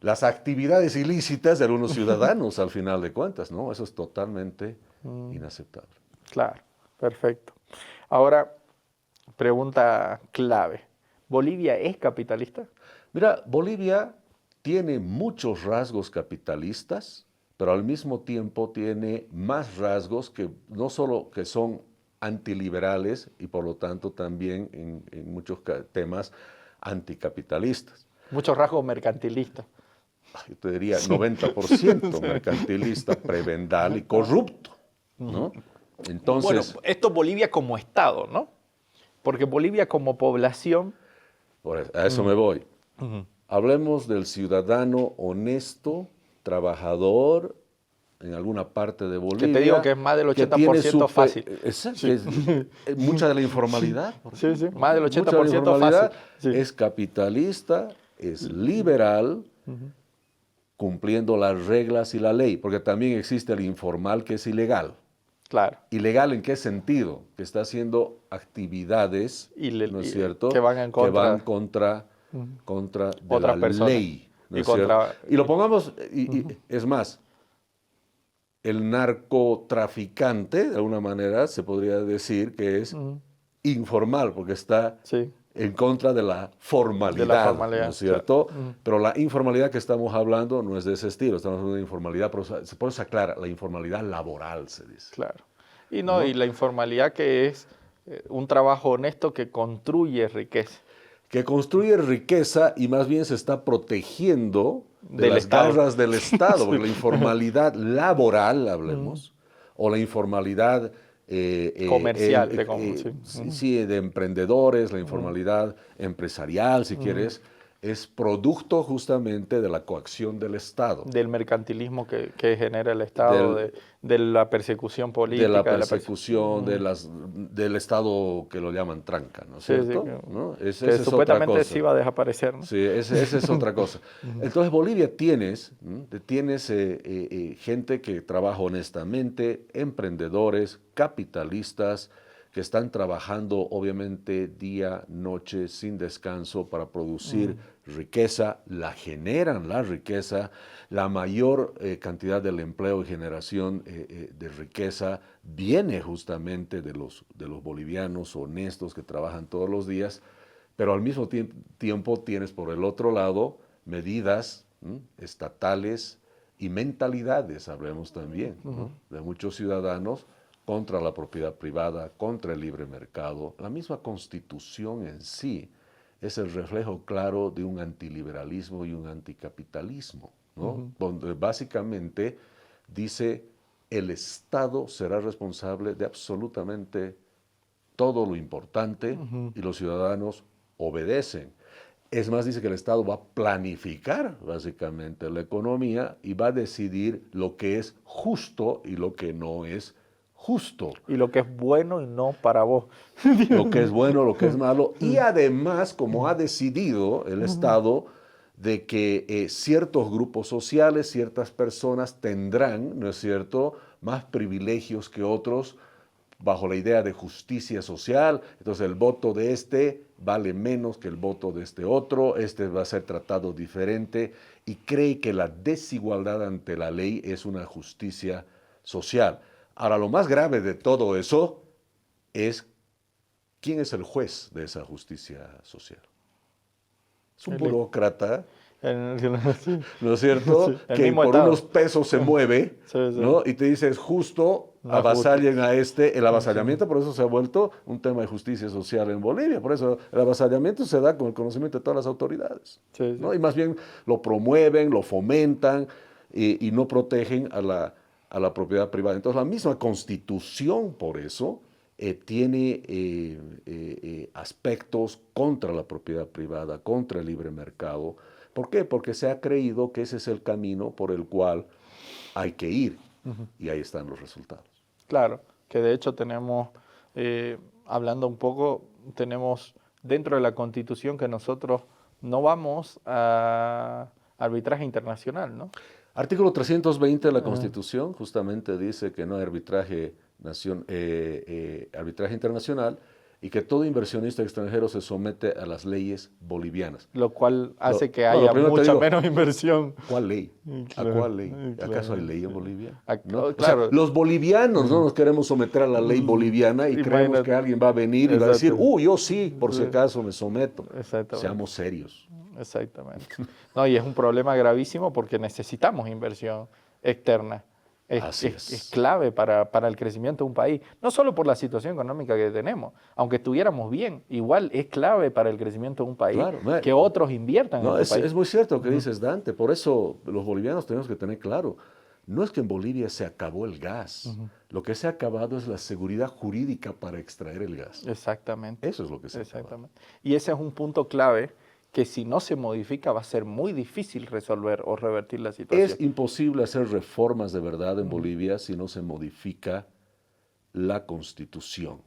las actividades ilícitas de algunos ciudadanos al final de cuentas, ¿no? Eso es totalmente inaceptable. Claro, perfecto. Ahora, pregunta clave. ¿Bolivia es capitalista? Mira, Bolivia tiene muchos rasgos capitalistas, pero al mismo tiempo tiene más rasgos que no solo que son antiliberales y por lo tanto también en muchos temas anticapitalistas. Muchos rasgos mercantilistas. Yo te diría 90% mercantilista, prebendal y corrupto, ¿no? Bueno, Entonces, esto es Bolivia como Estado, ¿no? Porque Bolivia como población... a eso me voy. Hablemos del ciudadano honesto, trabajador, en alguna parte de Bolivia. Que te digo que es más del 80% fácil. Mucha de la informalidad. Sí, sí, más del Mucha de la 80% informalidad fácil. Sí. es capitalista, es liberal, cumpliendo las reglas y la ley, porque también existe el informal que es ilegal. Claro. ¿Ilegal en qué sentido? Que está haciendo actividades, ¿no es cierto?, que van en contra, que van contra de otras la personas. ley. ¿No Y es cierto? contra- Y lo pongamos, es más, el narcotraficante, de alguna manera, se podría decir que es informal, porque está Sí. en contra de la formalidad, formalidad, ¿no es cierto? claro. Pero la informalidad que estamos hablando no es de ese estilo, estamos hablando de informalidad, pero por eso se aclara, la informalidad laboral, se dice. Claro. Y ¿No? y la informalidad que es un trabajo honesto que construye riqueza. Que construye riqueza y más bien se está protegiendo de Del las Estado. garras del Estado, porque la informalidad laboral, hablemos, o la informalidad Comercial, sí, de emprendedores, la informalidad empresarial, si quieres, es producto justamente de la coacción del Estado. Del mercantilismo que genera el Estado, de la persecución política. De la persecución, del Estado que lo llaman tranca, ¿no es cierto? Sí, ¿no? que Esa es otra supuestamente cosa. sí va a desaparecer, ¿no? Sí, esa es otra cosa. Entonces, Bolivia tienes gente que trabaja honestamente, emprendedores, capitalistas, que están trabajando obviamente día, noche, sin descanso para producir riqueza, la generan la riqueza, la mayor cantidad del empleo y generación de riqueza viene justamente de los bolivianos honestos que trabajan todos los días, pero al mismo tiempo tienes por el otro lado medidas estatales y mentalidades, hablemos también, ¿no?, de muchos ciudadanos contra la propiedad privada, contra el libre mercado. La misma Constitución en sí es el reflejo claro de un antiliberalismo y un anticapitalismo, ¿no? Donde básicamente dice el Estado será responsable de absolutamente todo lo importante y los ciudadanos obedecen. Es más, dice que el Estado va a planificar básicamente la economía y va a decidir lo que es justo y lo que no es justo. Y lo que es bueno y no para vos. Lo que es bueno, lo que es malo. Y además, como ha decidido el Estado de que ciertos grupos sociales, ciertas personas tendrán, ¿no es cierto?, más privilegios que otros bajo la idea de justicia social. Entonces el voto de este vale menos que el voto de este otro, este va a ser tratado diferente y cree que la desigualdad ante la ley es una justicia social. Ahora, lo más grave de todo eso es quién es el juez de esa justicia social. Es un burócrata, ¿no es cierto?, Sí, el que mismo por Estado. unos pesos se mueve, Sí. ¿no? Y te dice, es justo, No, avasallen a este. El avasallamiento, por eso se ha vuelto un tema de justicia social en Bolivia. Por eso el avasallamiento se da con el conocimiento de todas las autoridades, Sí. ¿no? Y más bien lo promueven, lo fomentan y no protegen a la propiedad privada. Entonces, la misma Constitución, por eso, tiene aspectos contra la propiedad privada, contra el libre mercado, ¿Por qué? Porque se ha creído que ese es el camino por el cual hay que ir. Y ahí están los resultados. Claro, que de hecho tenemos, hablando un poco, tenemos dentro de la Constitución que nosotros no vamos a arbitraje internacional, ¿no? Artículo 320 de la Constitución justamente dice que no hay arbitraje, arbitraje internacional y que todo inversionista extranjero se somete a las leyes bolivianas. Lo cual hace que Bueno, haya primero te mucha digo, menos inversión. ¿cuál ley? ¿A Claro, cuál ley? claro, ¿Acaso hay ley en Bolivia? ¿No? Oh, O sea, claro. los bolivianos no nos queremos someter a la ley boliviana y creemos Imagínate. que alguien va a venir y va a decir, Exacto. yo sí, por si acaso me someto. Exactamente. Seamos serios. Exactamente. No, y es un problema gravísimo porque necesitamos inversión externa. Así Es clave para el crecimiento de un país, no solo por la situación económica que tenemos, aunque estuviéramos bien, igual es clave para el crecimiento de un país Claro, que otros inviertan No, en tu país. es muy cierto lo que dices, Dante. Por eso los bolivianos tenemos que tener claro, no es que en Bolivia se acabó el gas. Lo que se ha acabado es la seguridad jurídica para extraer el gas. Exactamente. Eso es lo que se ha acabado. Exactamente. Y ese es un punto clave que si no se modifica va a ser muy difícil resolver o revertir la situación. Es imposible hacer reformas de verdad en Bolivia si no se modifica la Constitución,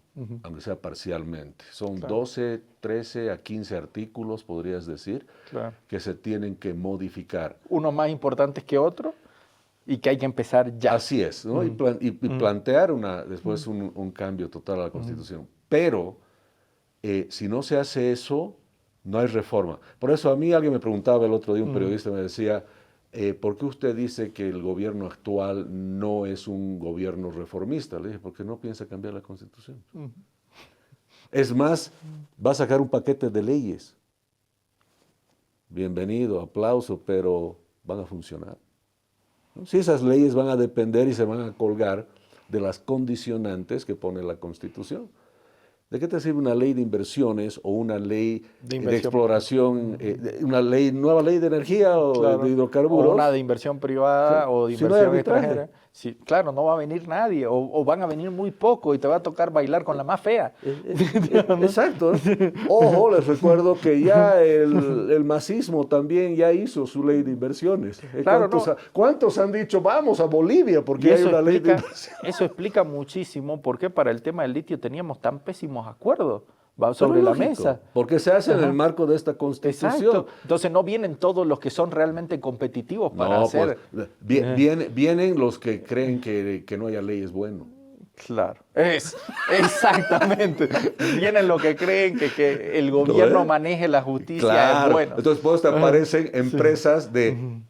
aunque sea parcialmente. Son 12, 13 a 15 artículos, podrías decir, Claro. que se tienen que modificar. Unos más importantes que otros y que hay que empezar ya. Así es, ¿no? Y plantear después un cambio total a la Constitución. Pero si no se hace eso, no hay reforma. Por eso a mí alguien me preguntaba el otro día, un periodista me decía, ¿por qué usted dice que el gobierno actual no es un gobierno reformista? Le dije, porque no piensa cambiar la Constitución. Es más, va a sacar un paquete de leyes. Bienvenido, aplauso, pero van a funcionar. ¿No? Si esas leyes van a depender y se van a colgar de las condicionantes que pone la Constitución. ¿De qué te sirve una ley de inversiones o una ley de exploración, una nueva ley de energía o Claro. de hidrocarburos? O una de inversión privada o de Si no hay inversión arbitraje. extranjera. Sí, claro, no va a venir nadie o van a venir muy poco y te va a tocar bailar con la más fea. Exacto. Ojo, les recuerdo que ya el masismo también ya hizo su ley de inversiones. Claro, ¿Cuántos han dicho vamos a Bolivia porque hay una ley de inversiones? Eso explica muchísimo por qué para el tema del litio teníamos tan pésimos acuerdos sobre la mesa. Porque se hace en el marco de esta Constitución. Exacto. Entonces no vienen todos los que son realmente competitivos para hacer. Pues, vienen los que creen que no haya leyes bueno. Claro, exactamente. Vienen los que creen que el gobierno maneje la justicia, claro. es bueno. Entonces, pues te aparecen empresas de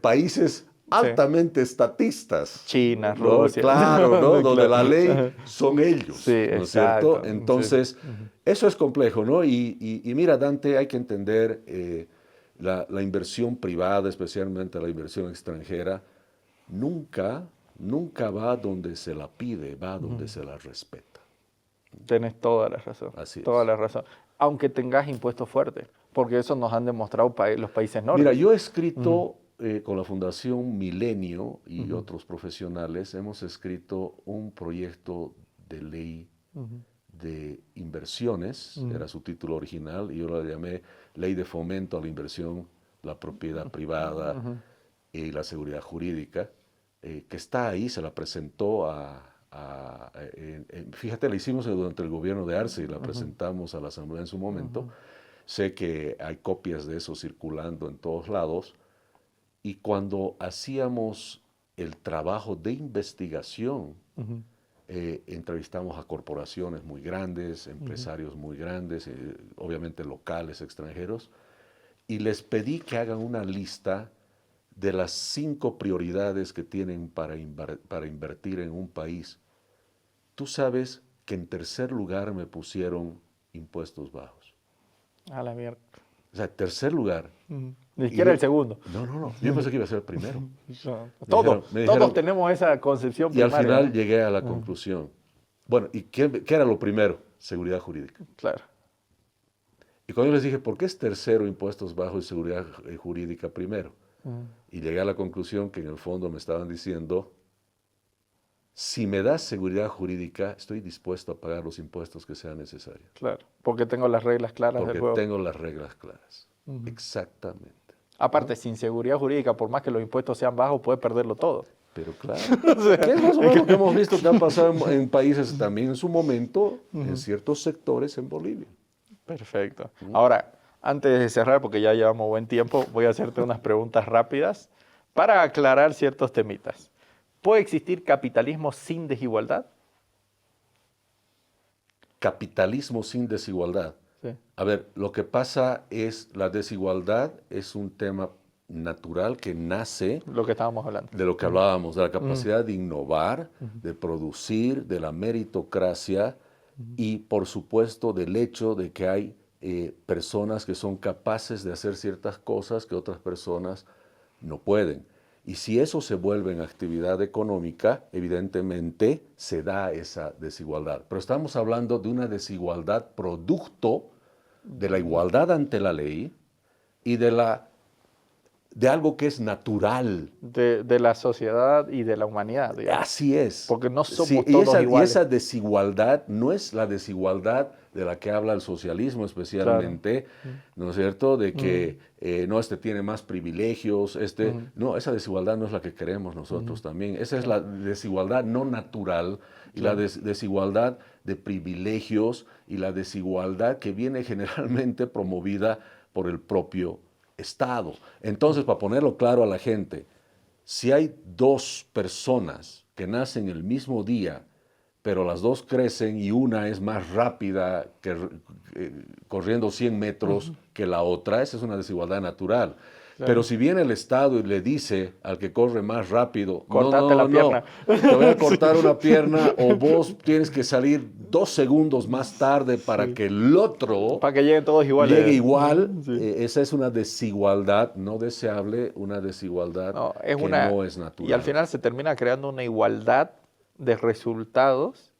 países altamente estatistas. China, ¿no? Rusia. Claro, ¿no? Donde la ley son ellos, Sí, ¿no es exacto. cierto? Entonces, eso es complejo, ¿no? Y mira, Dante, hay que entender la inversión privada, especialmente la inversión extranjera, nunca va donde se la pide, va donde se la respeta. Tenés toda la razón. Así es. Toda la razón. Aunque tengas impuestos fuertes, porque eso nos han demostrado los países nórdicos. Mira, yo he escrito con la Fundación Milenio y otros profesionales, hemos escrito un proyecto de ley de inversiones, era su título original, y yo lo llamé Ley de Fomento a la Inversión, la Propiedad Privada y la Seguridad Jurídica, que está ahí, se la presentó fíjate, la hicimos durante el gobierno de Arce y la presentamos a la Asamblea en su momento. Sé que hay copias de eso circulando en todos lados. Y cuando hacíamos el trabajo de investigación, entrevistamos a corporaciones muy grandes, empresarios muy grandes, obviamente locales, extranjeros, y les pedí que hagan una lista de las 5 prioridades que tienen para invertir en un país. Tú sabes que en tercer lugar me pusieron impuestos bajos. A la mierda. O sea, tercer lugar. Ni siquiera el segundo. No. Yo pensé que iba a ser el primero. Todos tenemos esa concepción y primaria. al final llegué a la conclusión. Bueno, ¿y qué era lo primero? Seguridad jurídica. Claro. Y cuando yo les dije, ¿por qué es tercero impuestos bajos y seguridad jurídica primero? Y llegué a la conclusión que en el fondo me estaban diciendo, si me das seguridad jurídica, estoy dispuesto a pagar los impuestos que sean necesarios. Claro, porque tengo las reglas claras del juego. Porque tengo las reglas claras. Exactamente. Aparte, sin seguridad jurídica, por más que los impuestos sean bajos, puede perderlo todo. Pero claro, que es más o menos lo que hemos visto que ha pasado en países también en su momento, en ciertos sectores en Bolivia. Perfecto. Ahora, antes de cerrar, porque ya llevamos buen tiempo, voy a hacerte unas preguntas rápidas para aclarar ciertos temitas. ¿Puede existir capitalismo sin desigualdad? Capitalismo sin desigualdad. Sí. A ver, lo que pasa es la desigualdad es un tema natural que nace Lo que estábamos hablando. de lo que hablábamos, de la capacidad de innovar, de producir, de la meritocracia y por supuesto del hecho de que hay personas que son capaces de hacer ciertas cosas que otras personas no pueden. Y si eso se vuelve en actividad económica, evidentemente se da esa desigualdad. Pero estamos hablando de una desigualdad producto de la igualdad ante la ley y de algo que es natural. De la sociedad y de la humanidad, digamos. Así es. Porque no somos Sí, todos y iguales. esa desigualdad no es la desigualdad de la que habla el socialismo especialmente, ¿no es cierto? De que no, este tiene más privilegios, no, esa desigualdad no es la que queremos nosotros también. Esa es la desigualdad no natural y la desigualdad de privilegios y la desigualdad que viene generalmente promovida por el propio Estado. Entonces, para ponerlo claro a la gente, si hay dos personas que nacen el mismo día, pero las dos crecen y una es más rápida corriendo 100 metros que la otra, esa es una desigualdad natural. Claro. Pero si viene el Estado y le dice al que corre más rápido, cortate la pierna. Te voy a cortar una pierna o vos tienes que salir 2 segundos más tarde para que el otro para que lleguen todos iguales. Llegue igual, esa es una desigualdad no deseable, una desigualdad no es natural. Y al final se termina creando una igualdad de resultados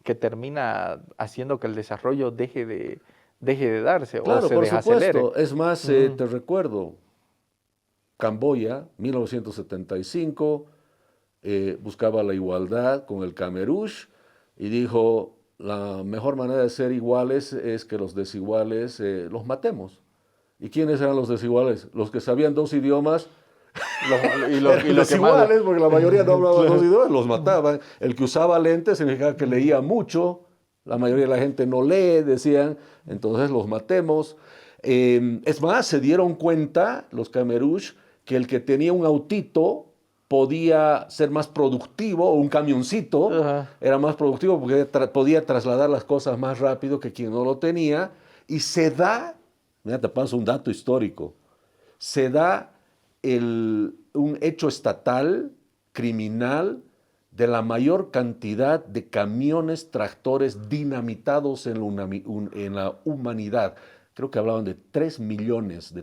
que termina haciendo que el desarrollo deje de darse claro, o se por desacelere. Supuesto. Es más, te recuerdo, Camboya, 1975, buscaba la igualdad con el Camerús y dijo, la mejor manera de ser iguales es que los desiguales los matemos. ¿Y quiénes eran los desiguales? Los que sabían 2 idiomas. Los desiguales, porque la mayoría no hablaba 2 idiomas, los mataban. El que usaba lentes significaba que leía mucho. La mayoría de la gente no lee, decían, entonces los matemos. Es más, se dieron cuenta los Camerús que el que tenía un autito podía ser más productivo, o un camioncito era más productivo porque podía trasladar las cosas más rápido que quien no lo tenía. Y se da, mira, te paso un dato histórico, se da un hecho estatal, criminal, de la mayor cantidad de camiones, tractores dinamitados en la humanidad. Creo que hablaban de 3 millones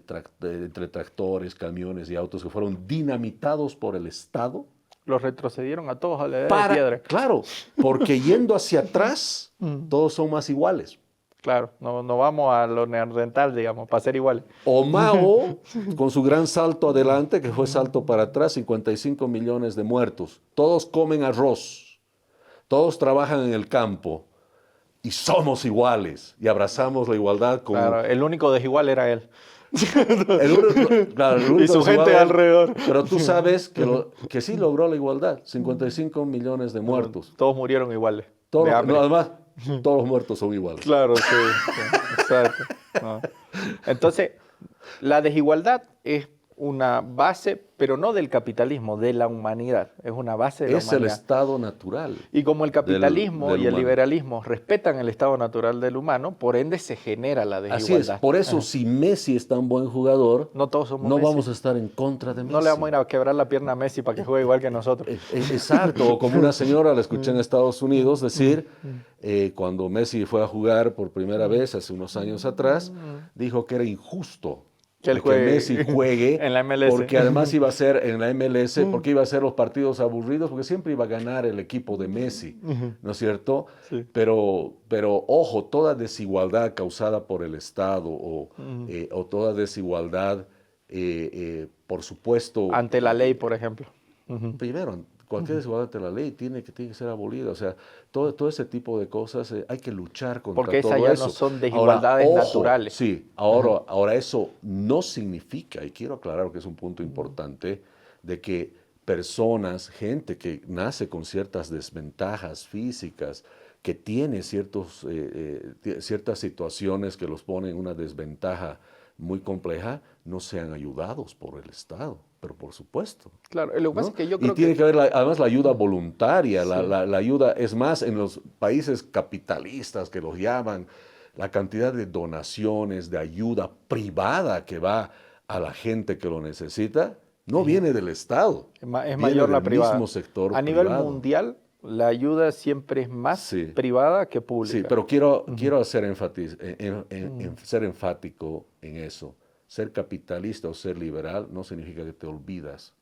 entre tractores, camiones y autos que fueron dinamitados por el Estado. Los retrocedieron a todos a la edad de piedra. Claro, porque yendo hacia atrás, todos son más iguales. Claro, no vamos a lo neandertal, digamos, para ser iguales. O Mao, con su gran salto adelante, que fue salto para atrás, 55 millones de muertos. Todos comen arroz, todos trabajan en el campo. Y somos iguales, y abrazamos la igualdad como... Claro, el único desigual era él. El único y su gente alrededor. Pero tú sabes que sí logró la igualdad, 55 millones de muertos. Todos murieron iguales. Además, todos los muertos son iguales. Claro, sí, exacto. No. Entonces, la desigualdad es una base, pero no del capitalismo, de la humanidad. Es una base de la humanidad. Es el estado natural. Y como el capitalismo del y el humano. liberalismo respetan el estado natural del humano, por ende se genera la desigualdad. Así es. Por eso, si Messi es tan buen jugador, no todos somos no Messi. vamos a estar en contra de Messi. No le vamos a ir a quebrar la pierna a Messi para que juegue igual que nosotros. Exacto. O como una señora, la escuché en Estados Unidos decir, cuando Messi fue a jugar por primera vez hace unos años atrás, dijo que era injusto que Messi juegue en la MLS. Porque además iba a ser en la MLS, porque iba a ser los partidos aburridos, porque siempre iba a ganar el equipo de Messi, ¿no es cierto? Sí. Pero ojo, toda desigualdad causada por el Estado o toda desigualdad, por supuesto... Ante la ley, por ejemplo. Primero, cualquier desigualdad ante la ley tiene que ser abolida. O sea, todo ese tipo de cosas hay que luchar contra Porque esas todo ya eso. no son Ahora, desigualdades ojo, naturales. sí, Ajá. ahora eso no significa, y quiero aclarar que es un punto importante, de que personas, gente que nace con ciertas desventajas físicas, que tiene ciertas situaciones que los ponen en una desventaja muy compleja, no sean ayudados por el Estado, pero por supuesto, Claro, lo que pasa ¿no? es que yo Y creo tiene que que haber además la ayuda voluntaria, sí. la ayuda, es más, en los países capitalistas que los llaman, la cantidad de donaciones, de ayuda privada que va a la gente que lo necesita, no Es, viene del Estado, es viene mayor la del mismo privada. sector A nivel privado. mundial, la ayuda siempre es más Sí, privada que sí, pública. pero Ujú. quiero hacer Mm, ser enfático en eso. Ser capitalista o ser liberal no significa que te olvidas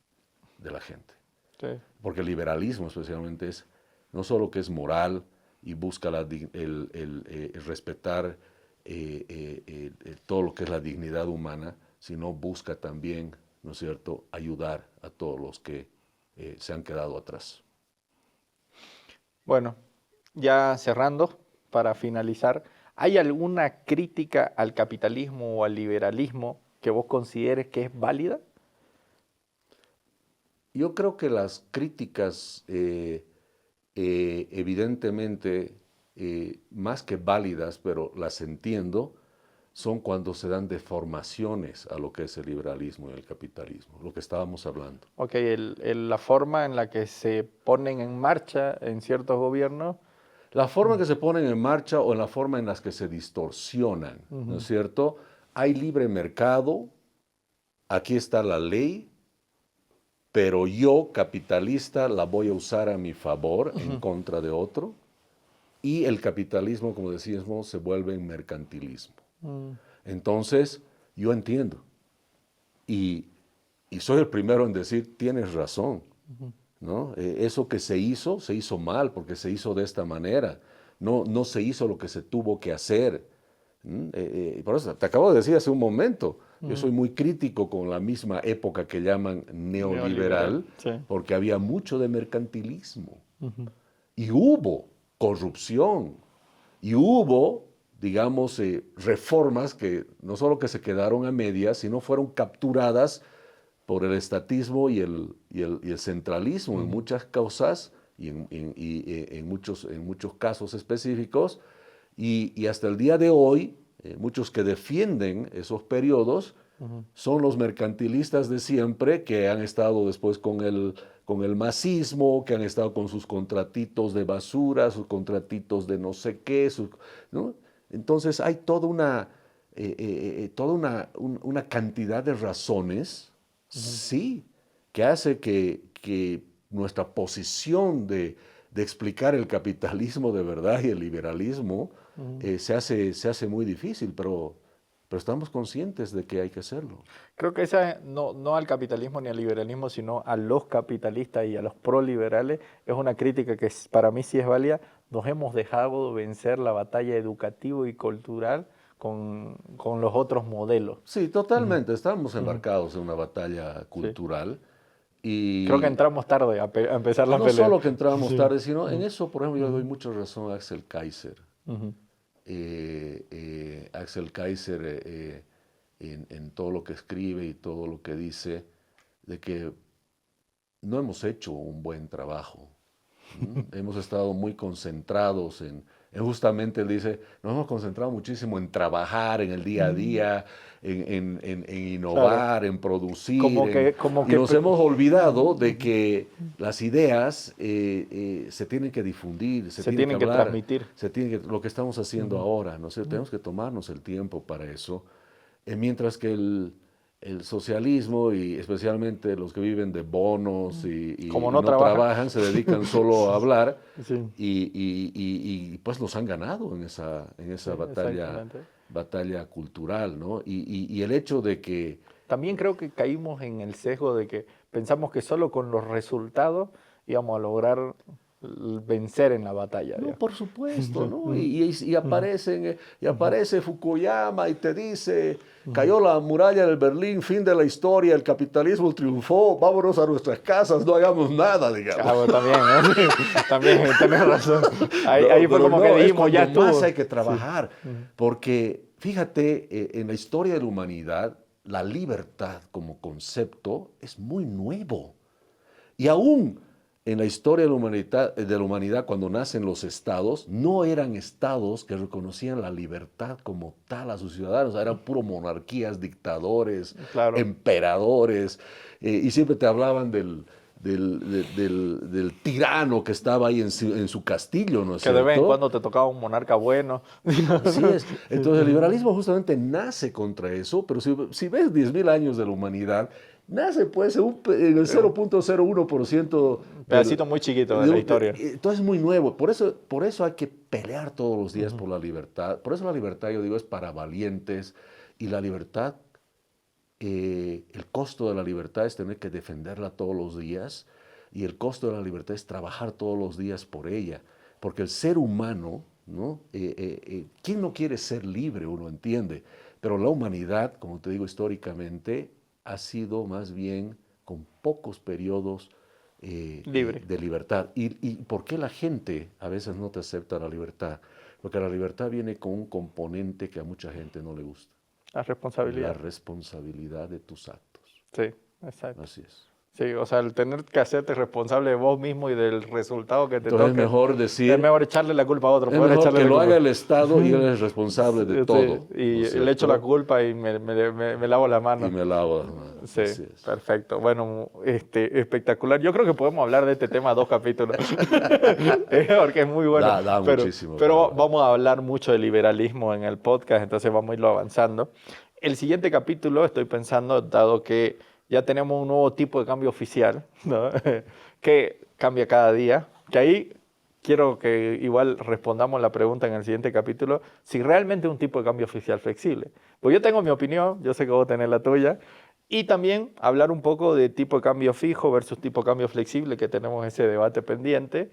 de la gente. sí. Porque el liberalismo especialmente es no solo que es moral y busca el respetar todo lo que es la dignidad humana, sino busca también, ¿no es cierto?, ayudar a todos los que se han quedado atrás. Bueno, ya cerrando, para finalizar, ¿hay alguna crítica al capitalismo o al liberalismo que vos consideres que es válida? Yo creo que las críticas, evidentemente, más que válidas, pero las entiendo, son cuando se dan deformaciones a lo que es el liberalismo y el capitalismo, lo que estábamos hablando. Ok, la forma en la que se ponen en marcha en ciertos gobiernos. La forma en que se ponen en marcha o en la forma en las que se distorsionan, ¿no es Ujú, cierto? Hay libre mercado, aquí está la ley, pero yo, capitalista, la voy a usar a mi favor en ujú, contra de otro. Y el capitalismo, como decíamos, se vuelve en mercantilismo. mm, Entonces, yo entiendo. Y, y soy el primero en decir, tienes razón, ujú. ¿no? Eso que se hizo mal porque se hizo de esta manera. No se hizo lo que se tuvo que hacer. Por eso, te acabo de decir hace un momento, yo Ujú. soy muy crítico con la misma época que llaman Neoliberal, neoliberal, sí. porque había mucho de mercantilismo. Ujú, Y hubo corrupción, y hubo, digamos, reformas que no solo que se quedaron a medias, sino fueron capturadas por el estatismo y el centralismo en ujú. muchas causas y en muchos casos específicos. Y hasta el día de hoy, muchos que defienden esos periodos Ujú. son los mercantilistas de siempre que han estado después con el masismo, que han estado con sus contratitos de basura, sus contratitos de no sé qué, ¿no? Entonces hay toda una cantidad de razones, Ujú. sí, que hace que nuestra posición de explicar el capitalismo de verdad y el liberalismo Ujú. se hace muy difícil, pero estamos conscientes de que hay que hacerlo. Creo que esa no, no al capitalismo ni al liberalismo, sino a los capitalistas y a los proliberales, es una crítica que para mí sí es válida. Nos hemos dejado vencer la batalla educativa y cultural con los otros modelos. Sí, Ujú, totalmente. Estamos ujú. embarcados en una batalla Sí. cultural Creo que y entramos tarde a empezar la no pelea. solo que entramos Sí. tarde, sino en Ujú, eso, por ejemplo, yo le doy ujú, mucha razón a Axel Kaiser. ujú, Axel Kaiser, en todo lo que escribe y todo lo que dice, de que no hemos hecho un buen trabajo. Hemos estado muy concentrados en justamente, él dice, nos hemos concentrado muchísimo en trabajar en el día a ujú. día, en Claro, innovar, en producir, como y que, nos hemos olvidado de ujú, que las ideas se tienen que difundir, se se tiene que tienen que hablar, transmitir. lo que estamos haciendo Ujú, ahora, ¿no sé? ujú. Tenemos que tomarnos el tiempo para eso, mientras que el socialismo y especialmente los que viven de bonos Como y no no trabajan. trabajan, se dedican solo a hablar Sí, pues los han ganado en esa sí, batalla, exactamente. batalla cultural, ¿no? Y el hecho de que, También creo que caímos en el sesgo de que pensamos que solo con los resultados íbamos a lograr vencer en la batalla. No, digamos. por supuesto, ¿no? Y aparece Fukuyama y te dice, cayó la muralla del Berlín, fin de la historia, el capitalismo triunfó, vámonos a nuestras casas, no hagamos nada, digamos. Ah, bueno, también, ¿no? Sí, también tenés razón. Ahí, No, ahí fue pero como no, que es dijimos, cuando ya estuvo. más hay que trabajar, porque fíjate, en la historia de la humanidad, la libertad como concepto es muy nuevo. Y aún en la historia de la humanidad, cuando nacen los estados, no eran estados que reconocían la libertad como tal a sus ciudadanos, eran puro monarquías, dictadores, Claro. emperadores, y siempre te hablaban del tirano que estaba ahí en su castillo, ¿no es Que de cierto? vez en cuando te tocaba un monarca bueno. Así es. Entonces el liberalismo justamente nace contra eso, pero si ves 10.000 años de la humanidad, nace pues en el 0.01% Pedacito muy chiquito de la historia. entonces es muy nuevo. Por eso hay que pelear todos los días por la libertad. Por eso la libertad, yo digo, es para valientes. Y la libertad, el costo de la libertad es tener que defenderla todos los días. Y el costo de la libertad es trabajar todos los días por ella. Porque el ser humano, ¿no? ¿Quién no quiere ser libre? Uno entiende. Pero la humanidad, como te digo, históricamente ha sido más bien con pocos periodos Libre. de libertad. ¿Y por qué la gente a veces no te acepta la libertad? Porque la libertad viene con un componente que a mucha gente no le gusta. La responsabilidad. La responsabilidad de tus actos. Sí, exacto. Así es. Sí, o sea, el tener que hacerte responsable de vos mismo y del resultado que te Entonces toque. es mejor decir, Es mejor echarle la culpa a otro. es poder mejor echarle que la lo culpa. haga el Estado y él es responsable de Sí, todo. y ¿no es le echo cierto? la culpa y me lavo la mano. Y me lavo las manos. Sí, Así es. perfecto. Bueno, espectacular. Yo creo que podemos hablar de este tema 2 capítulos, porque es muy bueno. Da muchísimo. Pero vamos a hablar mucho de liberalismo en el podcast, entonces vamos a irlo avanzando. El siguiente capítulo, estoy pensando, dado que ya tenemos un nuevo tipo de cambio oficial, ¿no? que cambia cada día, que ahí quiero que igual respondamos la pregunta en el siguiente capítulo, si realmente es un tipo de cambio oficial flexible. Pues yo tengo mi opinión, yo sé que vos tenés la tuya, y también hablar un poco de tipo de cambio fijo versus tipo de cambio flexible, que tenemos ese debate pendiente,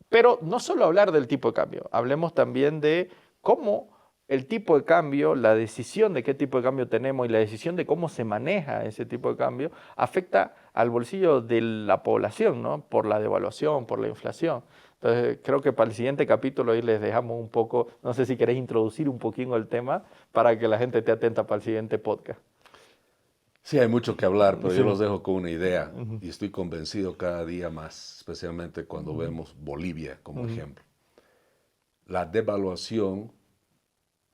pero no solo hablar del tipo de cambio, hablemos también de cómo el tipo de cambio, la decisión de qué tipo de cambio tenemos y la decisión de cómo se maneja ese tipo de cambio afecta al bolsillo de la población, ¿no? Por la devaluación, por la inflación. Entonces, creo que para el siguiente capítulo ahí les dejamos un poco, no sé si queréis introducir un poquito el tema para que la gente esté atenta para el siguiente podcast. Sí, hay mucho que hablar, pero Sí. yo los dejo con una idea y estoy convencido cada día más, especialmente cuando vemos Bolivia como ejemplo. La devaluación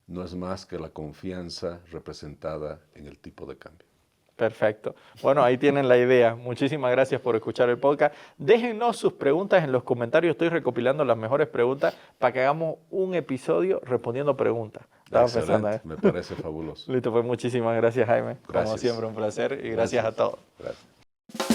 no es más que la confianza representada en el tipo de cambio. Perfecto. Bueno, ahí tienen la idea. Muchísimas gracias por escuchar el podcast. Déjennos sus preguntas en los comentarios. Estoy recopilando las mejores preguntas para que hagamos un episodio respondiendo preguntas. Estaba pensando, Excelente, me parece fabuloso. Listo, pues muchísimas gracias, Jaime. Como Gracias. siempre, un placer y gracias a todos. Gracias.